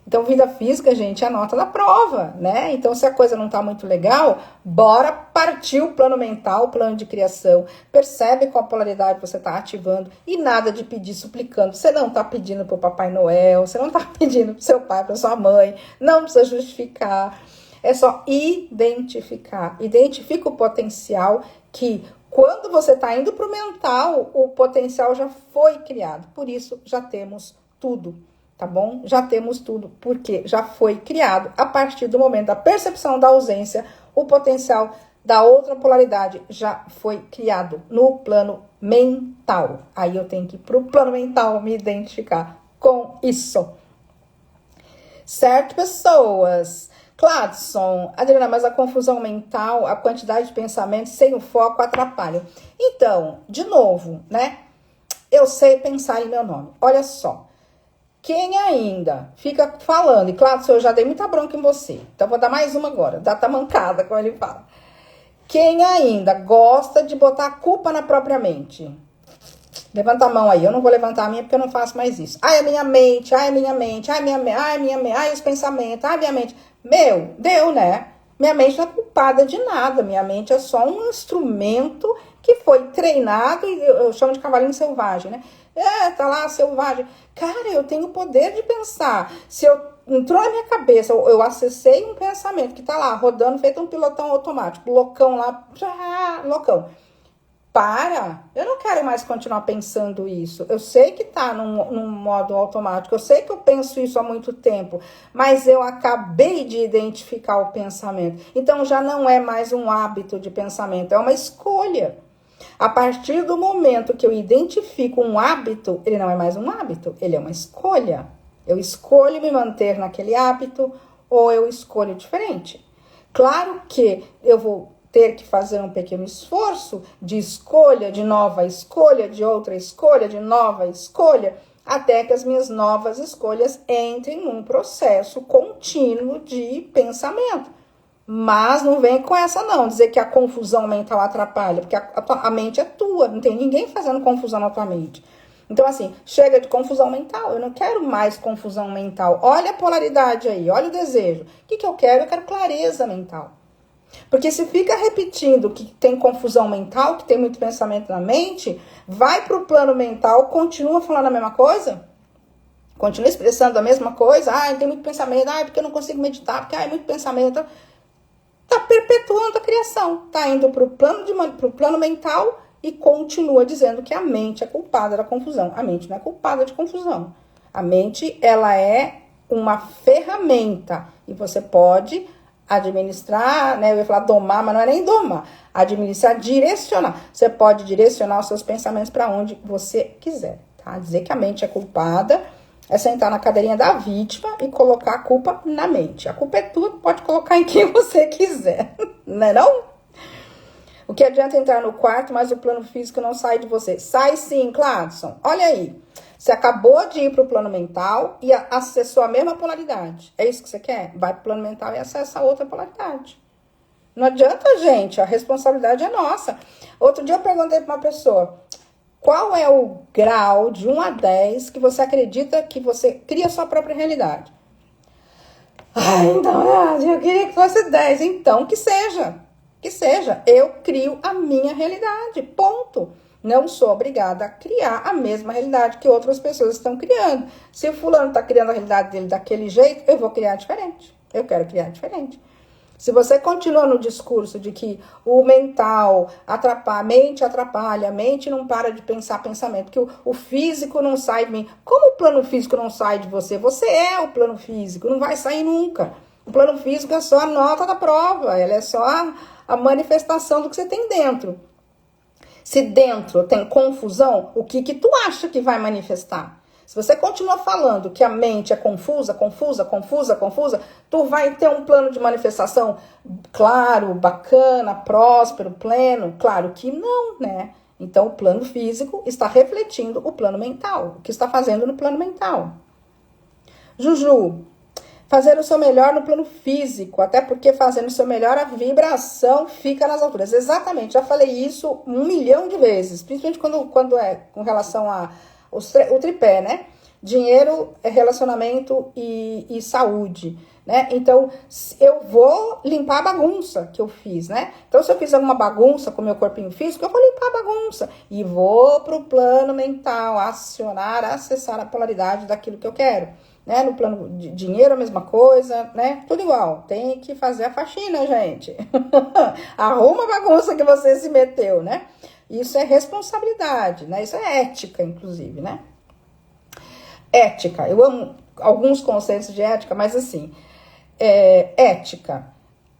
Então, vida física, gente, é a nota da prova, né? Então, se a coisa não tá muito legal, bora partir o plano mental, o plano de criação. Percebe qual polaridade você tá ativando e nada de pedir suplicando. Você não tá pedindo pro Papai Noel, você não tá pedindo pro seu pai, pra sua mãe, não precisa justificar. É só identificar. Identifica o potencial que, quando você tá indo pro mental, o potencial já foi criado. Por isso, já temos tudo. Tá bom? Já temos tudo, porque já foi criado, a partir do momento da percepção da ausência, o potencial da outra polaridade já foi criado no plano mental. Aí eu tenho que ir pro plano mental me identificar com isso. Certo, pessoas? Cladson, Adriana, mas a confusão mental, a quantidade de pensamentos sem o foco atrapalham. Então, de novo, né? Eu sei pensar em meu nome. Olha só. Quem ainda fica falando, e claro, eu já dei muita bronca em você, então vou dar mais uma agora, data mancada, como ele fala. Quem ainda gosta de botar a culpa na própria mente? Levanta a mão aí, eu não vou levantar a minha porque eu não faço mais isso. Ai, a minha mente, ai, a minha mente, ai, a minha mente, ai, os pensamentos, ai, minha mente. Meu, deu, né? Minha mente não é culpada de nada, minha mente é só um instrumento que foi treinado, e eu chamo de cavalinho selvagem, né? Tá lá, selvagem. Cara, eu tenho o poder de pensar. Se entrou na minha cabeça, eu acessei um pensamento que tá lá, rodando, feito um pilotão automático, loucão lá, loucão. Eu não quero mais continuar pensando isso. Eu sei que tá num modo automático, eu sei que eu penso isso há muito tempo, mas eu acabei de identificar o pensamento. Então já não é mais um hábito de pensamento, é uma escolha. A partir do momento que eu identifico um hábito, ele não é mais um hábito, ele é uma escolha. Eu escolho me manter naquele hábito ou eu escolho diferente. Claro que eu vou ter que fazer um pequeno esforço de escolha, de nova escolha, de outra escolha, de nova escolha, até que as minhas novas escolhas entrem num processo contínuo de pensamento. Mas não vem com essa não, dizer que a confusão mental atrapalha, porque a mente é tua, não tem ninguém fazendo confusão na tua mente. Então assim, chega de confusão mental, eu não quero mais confusão mental. Olha a polaridade aí, olha o desejo. O que eu quero? Eu quero clareza mental. Porque se fica repetindo que tem confusão mental, que tem muito pensamento na mente, vai pro plano mental, continua falando a mesma coisa, continua expressando a mesma coisa, tem muito pensamento, porque eu não consigo meditar, porque é muito pensamento. Tá perpetuando a criação, tá indo pro plano mental e continua dizendo que a mente é culpada da confusão. A mente não é culpada de confusão. A mente, ela é uma ferramenta e você pode administrar, né? Eu ia falar domar, mas não é nem domar. Administrar, direcionar. Você pode direcionar os seus pensamentos para onde você quiser, tá? Dizer que a mente é culpada, É sentar na cadeirinha da vítima e colocar a culpa na mente. A culpa é tua, pode colocar em quem você quiser, não é não? O que adianta entrar no quarto, mas o plano físico não sai de você? Sai sim, Cladson. Olha aí, você acabou de ir para o plano mental e acessou a mesma polaridade. É isso que você quer? Vai para o plano mental e acessa a outra polaridade. Não adianta, gente, a responsabilidade é nossa. Outro dia eu perguntei para uma pessoa, qual é o grau de 1 a 10 que você acredita que você cria a sua própria realidade? Então, eu queria que fosse 10. Então, que seja. Que seja. Eu crio a minha realidade. Ponto. Não sou obrigada a criar a mesma realidade que outras pessoas estão criando. Se o fulano está criando a realidade dele daquele jeito, eu vou criar diferente. Eu quero criar diferente. Se você continua no discurso de que o mental atrapalha, a mente não para de pensar pensamento, que o físico não sai de mim. Como o plano físico não sai de você? Você é o plano físico, não vai sair nunca. O plano físico é só a nota da prova, ela é só a manifestação do que você tem dentro. Se dentro tem confusão, o que tu acha que vai manifestar? Se você continua falando que a mente é confusa, tu vai ter um plano de manifestação claro, bacana, próspero, pleno? Claro que não, né? Então, o plano físico está refletindo o plano mental, o que está fazendo no plano mental. Juju, fazer o seu melhor no plano físico, até porque fazendo o seu melhor, a vibração fica nas alturas. Exatamente, já falei isso 1 milhão de vezes, principalmente quando é com relação o tripé, né? Dinheiro, relacionamento e saúde, né? Então, eu vou limpar a bagunça que eu fiz, né? Então, se eu fiz alguma bagunça com o meu corpinho físico, eu vou limpar a bagunça e vou pro plano mental, acessar a polaridade daquilo que eu quero, né? No plano de dinheiro, a mesma coisa, né? Tudo igual. Tem que fazer a faxina, gente. Arruma a bagunça que você se meteu, né? Isso é responsabilidade, né? Isso é ética, inclusive, né? Ética. Eu amo alguns conceitos de ética, mas assim, ética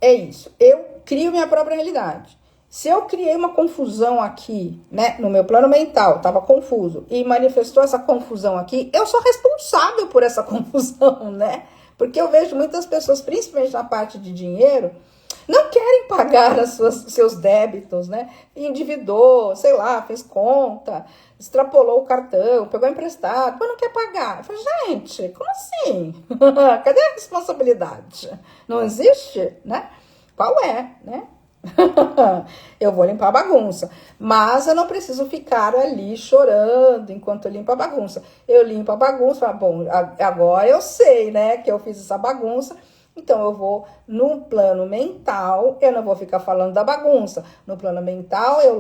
é isso. Eu crio minha própria realidade. Se eu criei uma confusão aqui, né, no meu plano mental, estava confuso, e manifestou essa confusão aqui, eu sou responsável por essa confusão, né? Porque eu vejo muitas pessoas, principalmente na parte de dinheiro, não querem pagar seus débitos, né? Endividou, sei lá, fez conta, extrapolou o cartão, pegou emprestado, mas não quer pagar. Eu falo, gente, como assim? Cadê a responsabilidade? Não existe, né? Qual é, né? Eu vou limpar a bagunça, mas eu não preciso ficar ali chorando enquanto eu limpo a bagunça. Eu limpo a bagunça, falo, bom, agora eu sei, né, que eu fiz essa bagunça. Então, eu vou no plano mental, eu não vou ficar falando da bagunça. No plano mental, eu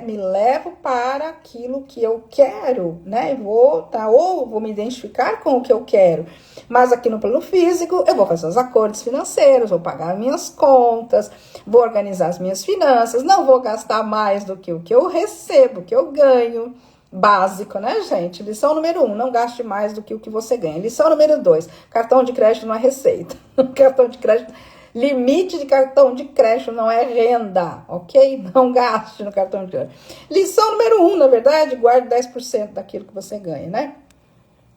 me levo para aquilo que eu quero, né? Ou vou me identificar com o que eu quero. Mas aqui no plano físico, eu vou fazer os acordos financeiros, vou pagar minhas contas, vou organizar as minhas finanças, não vou gastar mais do que o que eu recebo, o que eu ganho. Básico, né, gente? Lição número 1, não gaste mais do que o que você ganha. Lição número 2, cartão de crédito não é receita. Cartão de crédito, limite de cartão de crédito não é renda, ok? Não gaste no cartão de crédito. Lição número 1, na verdade, guarde 10% daquilo que você ganha, né?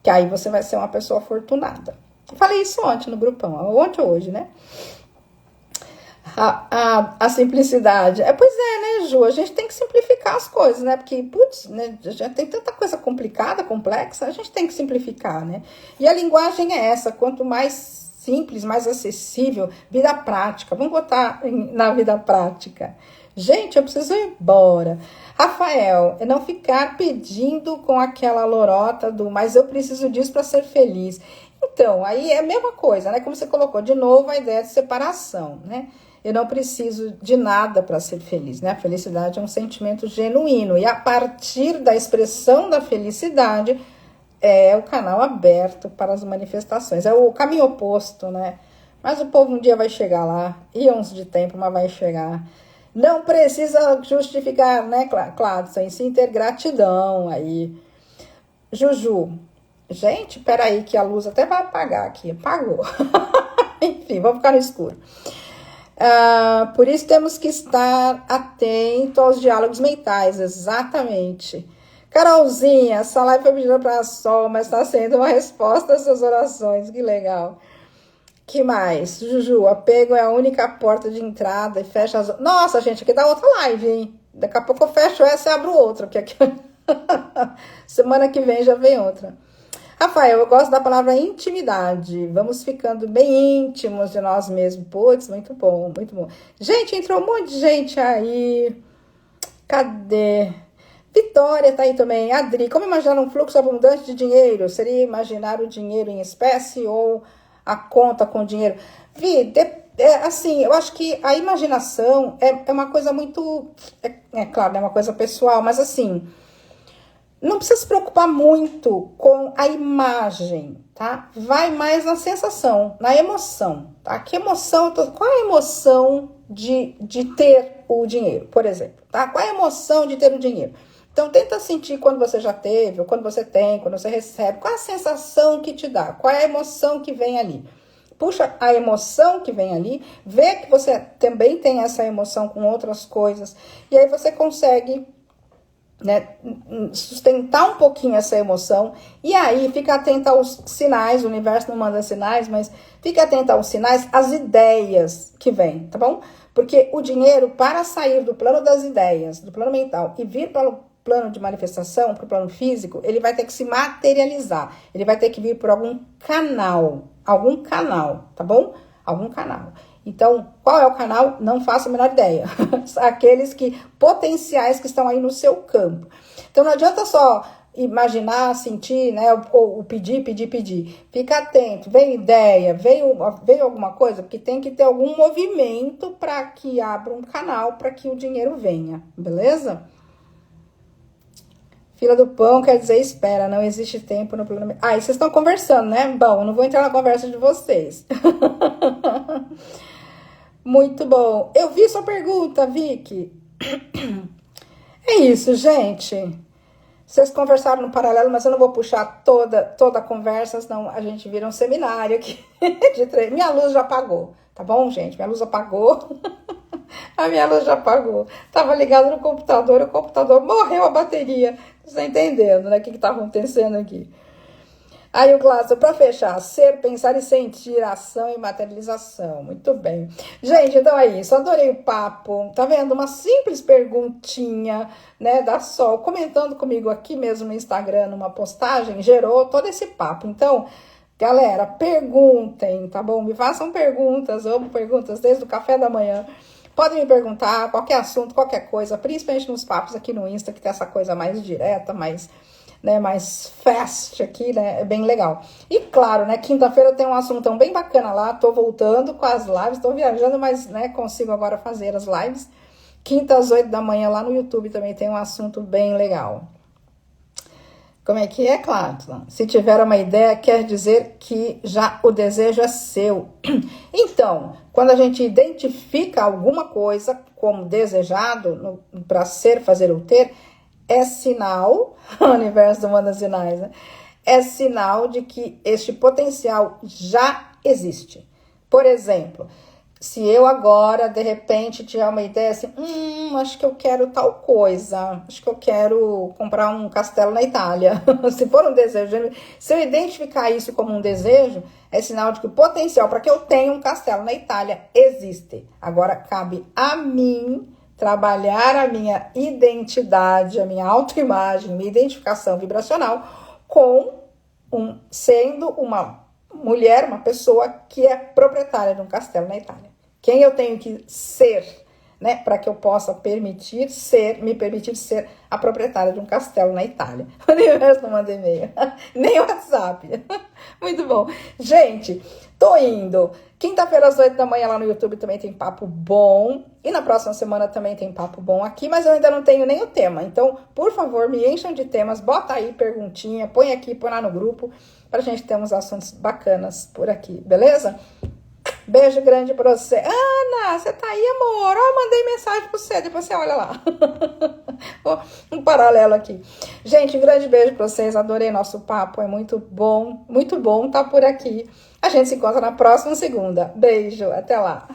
Que aí você vai ser uma pessoa afortunada. Falei isso ontem no grupão, ontem ou hoje, né? A simplicidade. Pois é, né, Ju? A gente tem que simplificar as coisas, né? Porque, putz, né, já tem tanta coisa complicada, complexa, a gente tem que simplificar, né? E a linguagem é essa, quanto mais simples, mais acessível, vida prática. Vamos botar na vida prática. Gente, eu preciso ir embora. Rafael, não ficar pedindo com aquela lorota mas eu preciso disso para ser feliz. Então, aí é a mesma coisa, né? Como você colocou de novo a ideia de separação, né? Eu não preciso de nada para ser feliz, né? A felicidade é um sentimento genuíno. E a partir da expressão da felicidade, é o canal aberto para as manifestações. É o caminho oposto, né? Mas o povo um dia vai chegar lá. Íons de tempo, mas vai chegar. Não precisa justificar, né, Cladson? Sim, ter gratidão aí. Juju. Gente, peraí que a luz até vai apagar aqui. Apagou. Enfim, vamos ficar no escuro. Por isso temos que estar atento aos diálogos mentais, exatamente. Carolzinha, essa live foi pedida pra Sol, mas tá sendo uma resposta às suas orações. Que legal. Que mais? Juju, apego é a única porta de entrada e fecha as... Nossa, gente, aqui dá outra live, hein? Daqui a pouco eu fecho essa e abro outra, porque aqui... semana que vem já vem outra. Rafael, eu gosto da palavra intimidade. Vamos ficando bem íntimos de nós mesmos. Putz, muito bom, muito bom. Gente, entrou um monte de gente aí. Cadê? Vitória tá aí também. Adri, como imaginar um fluxo abundante de dinheiro? Seria imaginar o dinheiro em espécie ou a conta com dinheiro? Vi, assim, eu acho que a imaginação é uma coisa muito... claro, é uma coisa pessoal, mas assim... Não precisa se preocupar muito com a imagem, tá? Vai mais na sensação, na emoção, tá? Que emoção, qual é a emoção de ter o dinheiro, por exemplo, tá? Qual é a emoção de ter o dinheiro? Então, tenta sentir quando você já teve, ou quando você tem, quando você recebe. Qual é a sensação que te dá? Qual é a emoção que vem ali? Puxa a emoção que vem ali, vê que você também tem essa emoção com outras coisas, e aí você consegue... né, sustentar um pouquinho essa emoção, e aí fica atenta aos sinais. O universo não manda sinais, mas fica atenta aos sinais, às ideias que vêm, tá bom? Porque o dinheiro, para sair do plano das ideias, do plano mental, e vir para o plano de manifestação, para o plano físico, ele vai ter que se materializar, ele vai ter que vir por algum canal, tá bom? Algum canal. Então, qual é o canal? Não faço a menor ideia. Aqueles potenciais que estão aí no seu campo. Então, não adianta só imaginar, sentir, né? Ou pedir. Fica atento. Vem ideia, veio alguma coisa, porque tem que ter algum movimento para que abra um canal para que o dinheiro venha. Beleza? Fila do pão quer dizer espera, não existe tempo no plano... Ah, e vocês estão conversando, né? Bom, eu não vou entrar na conversa de vocês. Muito bom. Eu vi sua pergunta, Vicky. É isso, gente. Vocês conversaram no paralelo, mas eu não vou puxar toda a conversa, senão a gente vira um seminário aqui. Minha luz já apagou, tá bom, gente? Minha luz apagou. A minha luz já apagou. Tava ligado no computador, o computador morreu a bateria. Você tá entendendo, né? O que tá acontecendo aqui? Aí o Glaucio, para fechar, ser, pensar e sentir, ação e materialização. Muito bem. Gente, então é isso. Adorei o papo. Tá vendo? Uma simples perguntinha, né, da Sol, comentando comigo aqui mesmo no Instagram, numa postagem, gerou todo esse papo. Então, galera, perguntem, tá bom? Me façam perguntas. Eu amo perguntas desde o café da manhã. Podem me perguntar qualquer assunto, qualquer coisa, principalmente nos papos aqui no Insta, que tem essa coisa mais direta, mais fast aqui, né? É bem legal. E claro, né? Quinta-feira tem um assunto bem bacana lá. Tô voltando com as lives, tô viajando, mas, né, consigo agora fazer as lives. Quinta às 8 da manhã lá no YouTube também tem um assunto bem legal. Como é que é, claro? Se tiver uma ideia, quer dizer que já o desejo é seu. Então, quando a gente identifica alguma coisa como desejado, para ser, fazer ou ter, é sinal, o universo manda sinais, né? É sinal de que este potencial já existe. Por exemplo, se eu agora, de repente, tiver uma ideia assim, acho que eu quero tal coisa, acho que eu quero comprar um castelo na Itália. Se for um desejo, se eu identificar isso como um desejo, é sinal de que o potencial para que eu tenha um castelo na Itália existe. Agora, cabe a mim trabalhar a minha identidade, a minha autoimagem, minha identificação vibracional sendo uma mulher, uma pessoa que é proprietária de um castelo na Itália. Quem eu tenho que ser, né, para que eu possa me permitir ser a proprietária de um castelo na Itália. O universo não manda e-mail, nem WhatsApp. Muito bom. Gente, tô indo. Quinta-feira às 8 da manhã lá no YouTube também tem papo bom. E na próxima semana também tem papo bom aqui, mas eu ainda não tenho nem o tema. Então, por favor, me encham de temas, bota aí perguntinha, põe aqui, põe lá no grupo, pra gente ter uns assuntos bacanas por aqui, beleza? Beijo grande pra você. Ana, você tá aí, amor? Ó, mandei mensagem pra você, depois você olha lá. Um paralelo aqui. Gente, um grande beijo pra vocês. Adorei nosso papo, é muito bom tá por aqui. A gente se encontra na próxima segunda. Beijo, até lá.